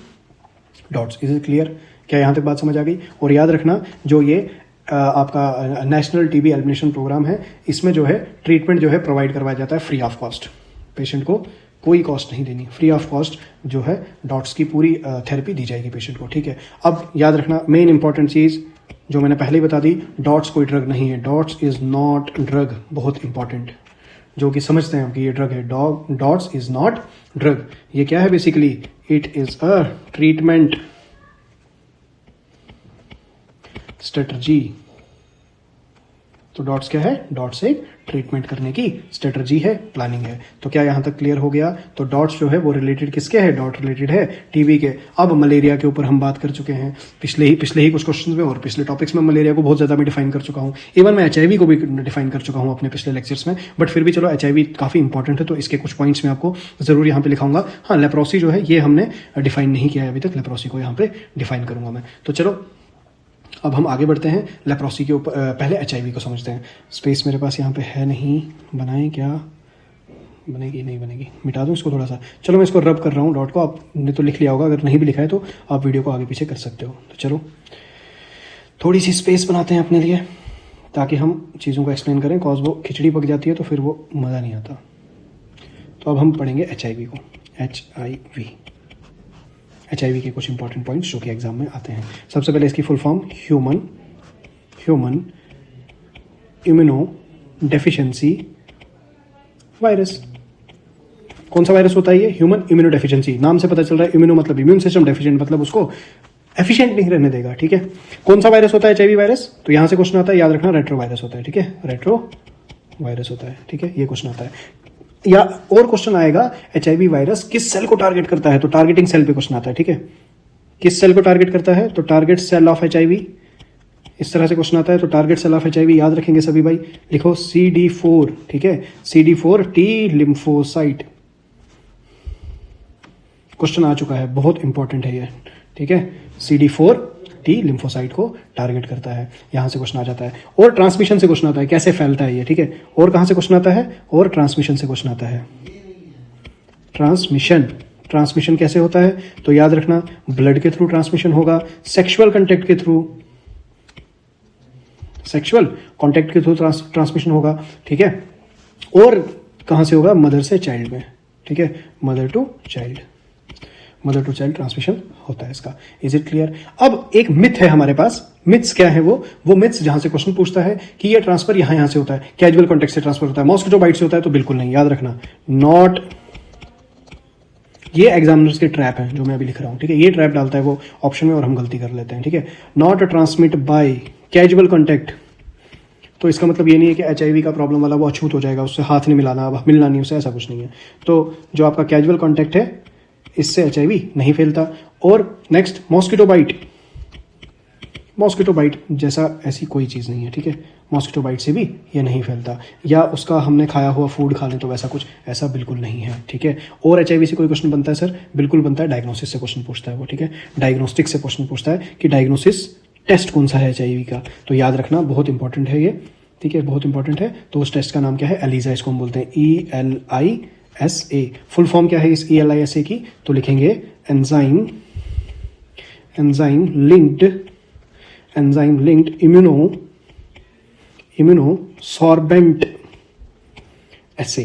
dots. Is it clear? क्या यहां तक बात समझ आ गई? और याद रखना जो ये आपका नेशनल टीबी एलिमिनेशन प्रोग्राम है, इसमें जो है ट्रीटमेंट जो है प्रोवाइड करवाया जाता है फ्री ऑफ कॉस्ट। पेशेंट को कोई कॉस्ट नहीं देनी, फ्री ऑफ कॉस्ट जो है डॉट्स की पूरी थेरेपी दी जाएगी पेशेंट को। ठीक है, अब याद रखना मेन इंपॉर्टेंट चीज जो मैंने पहले ही बता दी, डॉट्स कोई ड्रग नहीं है। डॉट्स इज नॉट ड्रग, बहुत इंपॉर्टेंट, जो कि समझते हैं हम कि ये ड्रग है। Dots is not drug. ये क्या है basically? It is a treatment तो डॉट्स क्या है, डॉट्स एक ट्रीटमेंट करने की स्ट्रेटजी है, प्लानिंग है। तो क्या यहाँ तक क्लियर हो गया? तो डॉट्स जो है वो रिलेटेड किसके है, डॉट रिलेटेड है टीबी के। अब मलेरिया के ऊपर हम बात कर चुके हैं पिछले ही कुछ क्वेश्चन में और पिछले टॉपिक्स में मलेरिया को बहुत ज़्यादा मैं डिफाइन कर चुका हूँ, इवन मैं HIV को भी डिफाइन कर चुका हूँ अपने पिछले लेक्चर्स में, बट फिर भी चलो HIV काफ़ी इंपॉर्टेंट है तो इसके कुछ पॉइंट्स मैं आपको ज़रूर यहाँ पे लिखाऊंगा। हाँ, लेप्रोसी जो है ये हमने डिफाइन नहीं किया है अभी तक, लेप्रोसी को यहाँ पे डिफाइन करूंगा मैं। तो चलो अब हम आगे बढ़ते हैं लेप्रोसी के ऊपर, पहले HIV को समझते हैं। स्पेस मेरे पास यहाँ पे है नहीं, बनाएं क्या, बनेगी नहीं बनेगी, मिटा दूँ इसको थोड़ा सा। चलो मैं इसको रब कर रहा हूँ डॉट को, आपने तो लिख लिया होगा, अगर नहीं भी लिखा है तो आप वीडियो को आगे पीछे कर सकते हो। तो चलो थोड़ी सी स्पेस बनाते हैं अपने लिए ताकि हम चीज़ों को एक्सप्लेन करें, कॉज वो खिचड़ी पक जाती है तो फिर वो मज़ा नहीं आता। तो अब हम पढ़ेंगे HIV को, HIV के कुछ इंपॉर्टेंट पॉइंट्स जो कि एग्जाम में आते हैं। सबसे पहले इसकी full form human immuno deficiency virus. कौन सा वायरस होता है ये? Human immuno deficiency. नाम से पता चल रहा है, इम्यूनो मतलब इम्यून सिस्टम, डेफिशिएंट मतलब उसको एफिशिएंट नहीं रहने देगा, ठीक है। कौन सा वायरस होता है HIV वायरस? तो यहाँ से क्वेश्चन आता है, याद रखना, रेट्रो वायरस होता है, ठीक है, रेट्रो वायरस होता है, ठीक है, ये क्वेश्चन आता है। या और क्वेश्चन आएगा HIV वायरस किस सेल को टारगेट करता है, तो टारगेटिंग सेल पे क्वेश्चन आता है, ठीक है। किस सेल को टारगेट करता है? तो टारगेट सेल ऑफ HIV, इस तरह से क्वेश्चन आता है। तो टारगेट सेल ऑफ HIV याद रखेंगे सभी भाई, लिखो CD4, ठीक है, CD4 T लिम्फोसाइट। क्वेश्चन आ चुका है, बहुत इंपॉर्टेंट है ये, ठीक है। CD4 T लिम्फोसाइट को टारगेट करता है, यहां से क्वेश्चन आ जाता है। और ट्रांसमिशन से क्वेश्चन आता है, कैसे फैलता है ये, ठीक है। और कहां से क्वेश्चन आता है? और ट्रांसमिशन से क्वेश्चन आता है। ट्रांसमिशन कैसे होता है? तो याद रखना, ब्लड के थ्रू ट्रांसमिशन होगा, सेक्सुअल कांटेक्ट के थ्रू ट्रांसमिशन होगा, ठीक है। और कहां से होगा? मदर से चाइल्ड में, ठीक है, मदर टू चाइल्ड ट्रांसमिशन होता है इसका। Is it clear? अब एक मिथ है हमारे पास। मिथ्स क्या है? वो मिथ्स जहां से क्वेश्चन पूछता है कि ये ट्रांसफर यहां से होता है, कैजुअल कॉन्टेक्ट से ट्रांसफर होता है, मॉस्किटो बाइट से होता है, तो बिल्कुल नहीं, याद रखना, नॉट। ये एग्जामिनर्स के ट्रैप है जो मैं अभी लिख रहा हूं, ठीक है, ये ट्रैप डालता है वो ऑप्शन में और हम गलती कर लेते हैं, ठीक है। Not transmit by casual contact, तो इसका मतलब ये नहीं है कि HIV का प्रॉब्लम वाला वो अछूत हो जाएगा, उससे हाथ नहीं मिलाना, अब मिलना नहीं, उससे ऐसा कुछ नहीं है। तो जो आपका कैजुअल कॉन्टेक्ट है इससे HIV नहीं फैलता। और नेक्स्ट, मॉस्किटो बाइट जैसा ऐसी कोई चीज़ नहीं है, ठीक है, मॉस्किटो बाइट से भी ये नहीं फैलता। या उसका हमने खाया हुआ फूड खा लें तो वैसा कुछ, ऐसा बिल्कुल नहीं है, ठीक है। और HIV से कोई क्वेश्चन बनता है सर? बिल्कुल बनता है, डायग्नोसिस से क्वेश्चन पूछता है वो, ठीक है, डायग्नोस्टिक से क्वेश्चन पूछता है कि डायग्नोसिस टेस्ट कौन सा है HIV का। तो याद रखना, बहुत इंपॉर्टेंट है ये, ठीक है, बहुत इंपॉर्टेंट है। तो उस टेस्ट का नाम क्या है? एलिसा, इसको हम बोलते हैं ELISA। फुल फॉर्म क्या है इस ELISA की? तो लिखेंगे एंजाइम लिंक्ड इम्यूनो सॉर्बेंट एसे।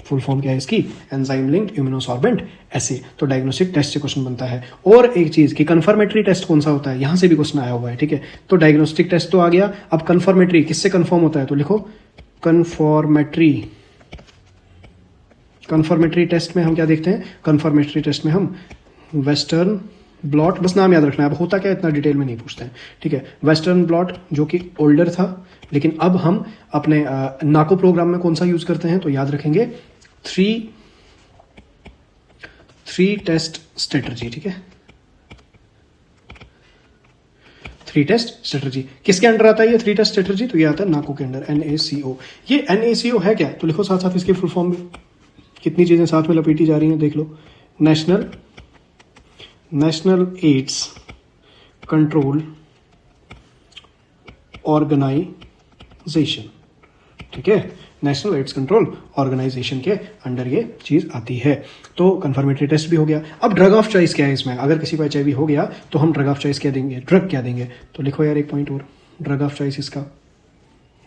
फुल फॉर्म क्या है इसकी? एंजाइम लिंक्ड इम्यूनोसॉर्बेंट एसे। तो डायग्नोस्टिक टेस्ट से क्वेश्चन बनता है। और एक चीज कि कंफर्मेटरी टेस्ट कौन सा होता है, यहां से भी क्वेश्चन आया हुआ है, ठीक है। तो डायग्नोस्टिक टेस्ट तो आ गया, अब कंफर्मेटरी किससे कंफर्म होता है? तो लिखो कंफर्मेटरी टेस्ट में हम क्या देखते हैं? कंफर्मेटरी टेस्ट में हम वेस्टर्न ब्लॉट, बस नाम याद रखना है, अब होता क्या इतना डिटेल में नहीं पूछते हैं, ठीक है। वेस्टर्न ब्लॉट जो कि ओल्डर था, लेकिन अब हम अपने नाको प्रोग्राम में कौन सा यूज करते हैं? तो याद रखेंगे 3 टेस्ट स्ट्रेटजी, ठीक है, 3 टेस्ट स्ट्रेटजी। किसके अंडर आता है ये 3 टेस्ट स्ट्रेटजी? तो ये आता है नाको के अंडर, NaCO। ये NaCO है क्या? तो लिखो साथ साथ इसकी फुल फॉर्म भी, कितनी चीजें साथ में लपेटी जा रही हैं, देख लो। नेशनल एड्स कंट्रोल ऑर्गेनाइजेशन, ठीक है, नेशनल एड्स कंट्रोल ऑर्गेनाइजेशन के अंडर ये चीज आती है। तो कंफर्मेटरी टेस्ट भी हो गया। अब ड्रग ऑफ चॉइस क्या है इसमें? अगर किसी को HIV हो गया तो हम ड्रग ऑफ चॉइस क्या देंगे, ड्रग क्या देंगे? तो लिखो यार एक पॉइंट और, ड्रग ऑफ चॉइस इसका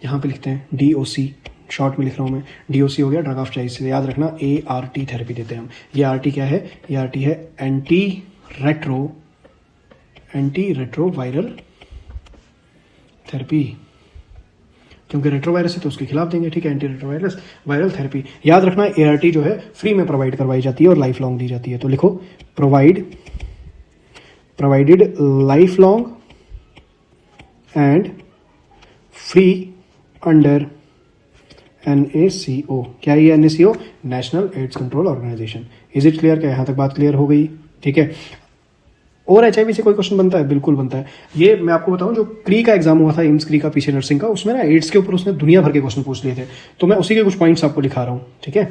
यहाँ पे लिखते हैं DOC, शॉर्ट में लिख रहा हूँ मैं, DOC हो गया ड्रग ऑफ चॉइस। याद रखना ART थेरेपी देते हैं हम। ये RT क्या है? ये RT है एंटी रेट्रो वायरल थेरेपी, क्योंकि रेट्रोवायरस है तो उसके खिलाफ देंगे, ठीक है, एंटी रेट्रोवायरस वायरल थेरेपी। याद रखना ART जो है फ्री में प्रोवाइड करवाई जाती है और लाइफ लॉन्ग दी जाती है। तो लिखो provided life long and free under NACO। क्या ये NACO? National AIDS control organisation. Is it clear? क्या यहाँ तक बात क्लियर हो गई? ठीक है। और HIV से कोई क्वेश्चन बनता है? बिल्कुल बनता है। ये मैं आपको बताऊं, जो क्री का एग्जाम हुआ था, एम्स क्री का, पीछे नर्सिंग का, उसमें ना एड्स के ऊपर उसने दुनिया भर के क्वेश्चन पूछ लिए थे, तो मैं उसी के कुछ पॉइंट्स आपको लिखा रहा हूँ। ठीक है,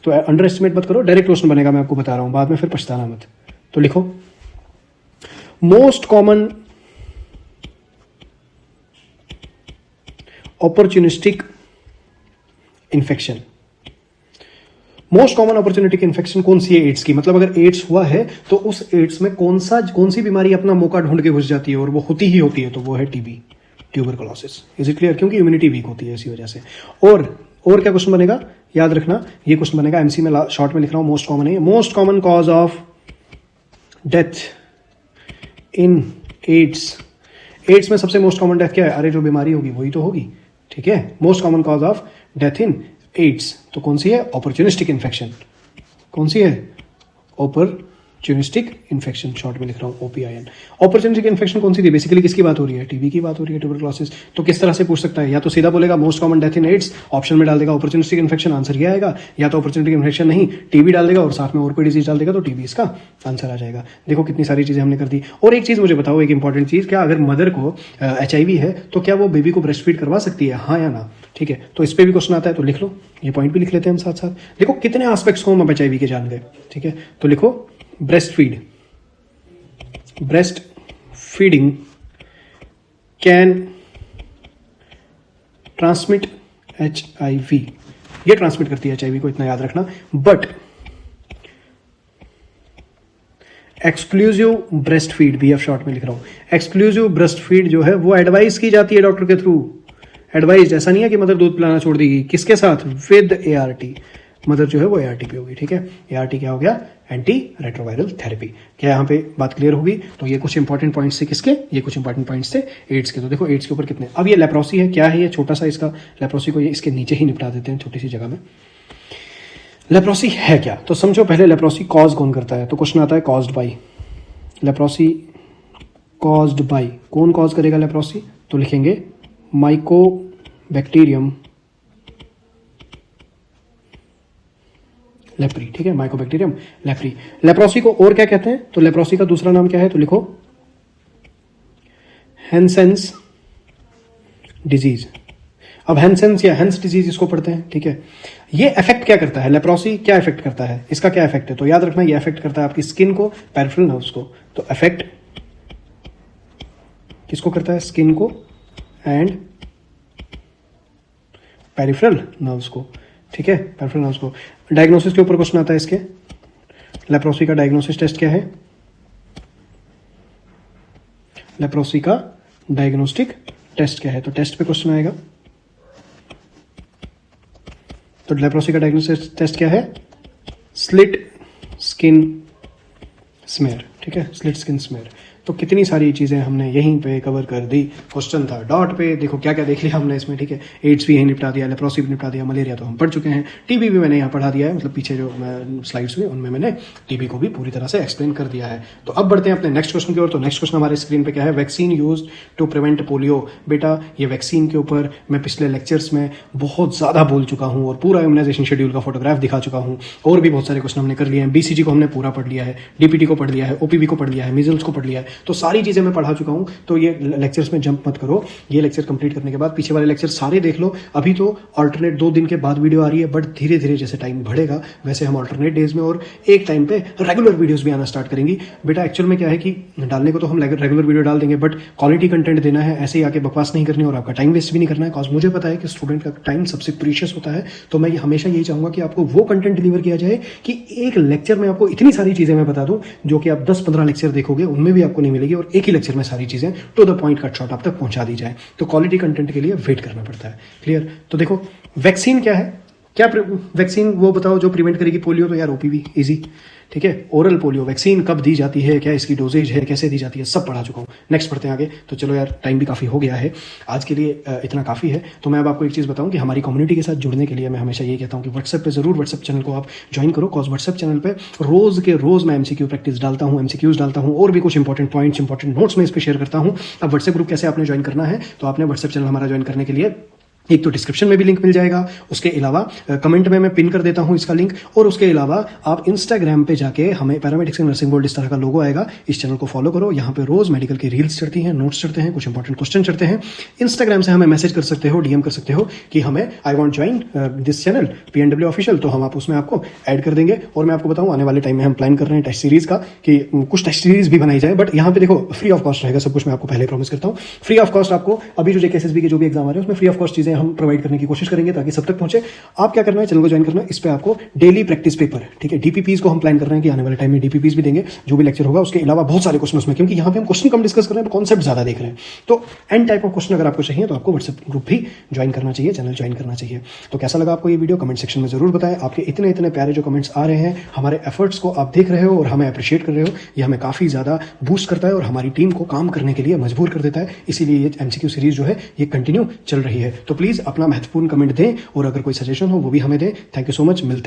तो अंडर एस्टिमेट मत करो, डायरेक्ट क्वेश्चन बनेगा, मैं आपको बता रहा हूँ, बाद में फिर पछताना मत। तो लिखो, most common opportunistic infection. Most common opportunity infection कौन सी है एड्स की? मतलब अगर एड्स हुआ है तो उस एड्स में कौन सी बीमारी अपना मौका ढूंढ के घुस जाती है, और वो होती ही होती है, तो वो है TB, tuberculosis. Is it clear? क्योंकि इम्यूनिटी वीक होती है इसी वजह से। और क्या क्वेश्चन बनेगा, याद रखना, ये क्वेश्चन बनेगा एमसी में, शॉर्ट में लिख रहा हूं, मोस्ट कॉमन है। Most common cause of death in AIDS. AIDS में सबसे मोस्ट कॉमन डेथ क्या है? अरे जो बीमारी होगी वही तो होगी। ठीक है, most common cause of death in AIDS, तो कौन सी है? Opportunistic infection. कौन सी है? अपॉर्चुनिस्टिक इन्फेक्शन, शॉर्ट में लिख रहा हूं OPIN। अपॉर्चुनिस्टिक इन्फेक्शन कौन सी थी? बेसिकली किसकी बात हो रही है? टीबी की बात हो रही है, ट्यूबरकुलोसिस। तो किस तरह से पूछ सकता है? या तो सीधा बोलेगा most common death in AIDS, option में डाल देगा अपॉर्चुनिस्टिक इन्फेक्शन, आंसर ये आएगा। या तो अपॉर्चुनिस्टिक इन्फेक्शन नहीं, टीबी डाल देगा और साथ में और कोई डिजीज डाल देगा, तो टीबी इसका आंसर आ जाएगा। देखो कितनी सारी चीजें हमने कर दी। और एक चीज मुझे बताओ, एक इंपॉर्टेंट चीज, क्या अगर मदर को HIV है तो क्या वो बेबी को ब्रेस्ट फीड करवा सकती है, हाँ या ना? ठीक है, तो इस पे भी क्वेश्चन आता है, तो लिख लो, ये पॉइंट भी लिख लेते हैं हम साथ साथ। देखो कितने एस्पेक्ट्स हम HIV के जान गए। ठीक है, तो लिखो, breast feeding can transmit HIV। ये ट्रांसमिट करती है HIV को, इतना याद रखना। But exclusive breast feed, BF short में लिख रहा हूं, एक्सक्लूसिव ब्रेस्ट फीड जो है वो एडवाइस की जाती है डॉक्टर के थ्रू। एडवाइस, ऐसा नहीं है कि मदर दूध पिलाना छोड़ देगी। किसके साथ? With ART। मदर जो है वो ART पे होगी। ठीक है, ART क्या हो गया? Anti retroviral therapy. क्या यहाँ पे बात क्लियर होगी? तो ये कुछ इंपॉर्टेंट पॉइंट्स थे किसके? ये कुछ इंपॉर्टेंट पॉइंट्स थे एड्स के। तो देखो एड्स के ऊपर कितने। अब ये लेप्रोसी है, क्या है ये? छोटा सा इसका लेप्रोसी को ये इसके नीचे ही निपटा देते हैं, छोटी सी जगह में। लेप्रोसी है क्या? तो समझो पहले, लेप्रोसी कॉज कौन करता है? तो क्वेश्चन आता है caused by. Leprosy caused by, कौन कॉज करेगा लेप्रोसी? तो लिखेंगे माइकोबैक्टीरियम लेप्री। ठीक है, माइकोबैक्टीरियम लेप्री। लेप्रोसी को और क्या कहते हैं? तो लेप्रोसी का दूसरा नाम क्या है? तो लिखो, हैंसेंस डिजीज। अब हैंसेंस या हैंस डिजीज इसको पढ़ते हैं। ठीक है, ये इफेक्ट क्या करता है? लेप्रोसी क्या इफेक्ट करता है? इसका क्या इफेक्ट है? तो याद रखना, ये इफेक्ट करता है आपकी स्किन को, पेरिफेरल नर्व्स को। तो इफेक्ट किसको करता है? स्किन को एंड पेरिफेरल नर्व्स को। ठीक है, पेरिफेरल नर्व्स को। डायग्नोसिस के ऊपर क्वेश्चन आता है इसके। लेप्रोसी का डायग्नोसिस टेस्ट क्या है? लेप्रोसी का डायग्नोस्टिक टेस्ट क्या है? तो टेस्ट पे क्वेश्चन आएगा। तो लेप्रोसी का डायग्नोसिस टेस्ट क्या है? Slit skin smear. ठीक है, स्लिट स्किन स्मेयर। तो कितनी सारी चीज़ें हमने यहीं पे कवर कर दी। क्वेश्चन था डॉट पे, देखो क्या क्या देख लिया हमने इसमें। ठीक है, एड्स भी यहीं निपटा दिया, लेप्रोसी भी निपटा दिया, मलेरिया तो हम पढ़ चुके हैं, टीबी भी मैंने यहाँ पढ़ा दिया है, मतलब पीछे जो स्लाइड्स हुई उनमें मैंने टीबी को भी पूरी तरह से एक्सप्लेन कर दिया है। तो अब बढ़ते हैं अपने नेक्स्ट क्वेश्चन की ओर। तो नेक्स्ट क्वेश्चन हमारे स्क्रीन पे क्या है? Vaccine use to prevent polio. बेटा ये वैक्सीन के ऊपर मैं पिछले लेक्चर्स में बहुत ज़्यादा बोल चुका हूँ और पूरा इम्यूनाइजेशन शेड्यूल का फोटोग्राफ दिखा चुका हूँ, और भी बहुत सारे क्वेश्चन हमने कर लिए हैं। BCG को हमने पूरा पढ़ लिया है, DPT को पढ़ लिया है, OPV को पढ़ लिया है, मीजल्स को पढ़ लिया है। तो सारी चीज़ें मैं पढ़ा चुका हूं। तो ये लेक्चर्स में जंप मत करो, ये लेक्चर कंप्लीट करने के बाद पीछे वाले लेक्चर सारे देख लो। अभी तो अल्टरनेट 2 दिन के बाद वीडियो आ रही है, बट धीरे धीरे जैसे टाइम बढ़ेगा वैसे हम अल्टरनेट डेज में और एक टाइम पे रेगुलर वीडियोस भी आना स्टार्ट करेंगी। बेटा एक्चुअल में क्या है कि डालने को तो हम रेगुलर वीडियो डाल देंगे, बट क्वालिटी कंटेंट देना है, ऐसे ही आके बकवास नहीं करनी और आपका टाइम वेस्ट भी नहीं करना है। बिकॉज मुझे पता है कि स्टूडेंट का टाइम सबसे प्रीशियस होता है। तो मैं हमेशा यही चाहूंगा कि आपको वो कंटेंट डिलीवर किया जाए कि एक लेक्चर में आपको इतनी सारी चीजें मैं बता दूं जो कि आप 10-15 लेक्चर देखोगे उनमें भी आपको नहीं मिलेगी, और एक ही लेक्चर में सारी चीजें to the point cut short आप तक पहुंचा दी जाए। तो क्वालिटी कंटेंट के लिए वेट करना पड़ता है। क्लियर? तो देखो वैक्सीन क्या है? क्या वैक्सीन वो बताओ जो प्रिवेंट करेगी पोलियो? तो यार OPV इजी। ठीक है, ओरल पोलियो वैक्सीन कब दी जाती है, क्या इसकी डोजेज है, कैसे दी जाती है, सब पढ़ा चुका हूँ। नेक्स्ट पढ़ते हैं आगे। तो चलो यार टाइम भी काफ़ी हो गया है, आज के लिए इतना काफ़ी है। तो मैं अब आपको एक चीज़ बताऊँ कि हमारी कम्युनिटी के साथ जुड़ने के लिए मैं हमेशा ये कहता हूँ कि व्हाट्सएप पे ज़रूर व्हाट्सएप चैनल को आप ज्वाइन करो। कॉज व्हाट्सएप चैनल पर रोज़ के रोज़ मैं MCQ प्रैक्टिस डालता हूँ, MCQs डालता हूँ, और भी कुछ इंपॉर्टेंट पॉइंट्स, इंपॉर्टेंट नोट्स में इस पर शेयर करता हूँ। अब व्हाट्सएप ग्रुप कैसे आपने ज्वाइन करना है? तो आपने व्हाट्सएप चैनल हमारा ज्वाइन करने के लिए एक तो डिस्क्रिप्शन में भी लिंक मिल जाएगा, उसके अलावा कमेंट में मैं पिन कर देता हूं इसका लिंक, और उसके अलावा आप इंस्टाग्राम पे जाके हमें पैरामेडिक्स एंड नर्सिंग बोर्ड इस तरह का लोगो आएगा, इस चैनल को फॉलो करो। यहाँ पे रोज मेडिकल की रील्स चढ़ती हैं, नोट्स चढ़ते हैं, कुछ इंपॉर्टेंट क्वेश्चन चढ़ते हैं। इंस्टाग्राम से हमें मैसेज कर सकते हो, डीएम कर सकते हो कि हमें I want join this channel PNW official, तो हम आप उसमें आपको ऐड कर देंगे। और मैं आपको बताऊं, आने वाले टाइम में हम प्लान कर रहे हैं टेस्ट सीरीज का, कि कुछ टेस्ट सीरीज भी बनाई जाए, बट यहाँ पे देखो फ्री ऑफ कॉस्ट रहेगा सब कुछ, मैं आपको पहले प्रॉमिस करता हूँ। फ्री ऑफ कॉस्ट आपको अभी जो JKSSB के जो भी एग्जाम आ रहे हैं उसमें फ्री ऑफ कॉस्ट चीजें हम प्रोवाइड करने की कोशिश करेंगे ताकि सब तक पहुंचे। आप क्या करना है, चैनल को ज्वाइन करना है, इस पे आपको डेली प्रैक्टिस पेपर, ठीक है, DPPs को हम प्लान कर रहे हैं कि आने वाले टाइम में DPPs भी देंगे, जो भी लेक्चर होगा उसके अलावा बहुत सारे क्वेश्चन उसमें, क्योंकि यहाँ पे हम क्वेश्चन कम डिस्कस कर रहे हैं, कॉन्सेप्ट ज्यादा देख रहे हैं। तो एन टाइप ऑफ क्वेश्चन अगर आपको चाहिए तो आपको व्हाट्सएप ग्रुप भी ज्वाइन करना चाहिए, चैनल ज्वाइन करना चाहिए। तो कैसा लगा आपको ये वीडियो, कमेंट सेक्शन में जरूर बताएं। आपके इतने इतने प्यारे जो कमेंट्स आ रहे हैं, हमारे एफर्ट्स को आप देख रहे हो और हमें अप्रिशिएट कर रहे हो, ये हमें काफी ज्यादा बूस्ट करता है और हमारी टीम को काम करने के लिए मजबूर कर देता है। इसीलिए ये MCQ सीरीज जो है ये कंटिन्यू चल रही है। तो प्लीज अपना महत्वपूर्ण कमेंट दें और अगर कोई सजेशन हो वो भी हमें दें। थैंक यू सो मच, मिलते हैं।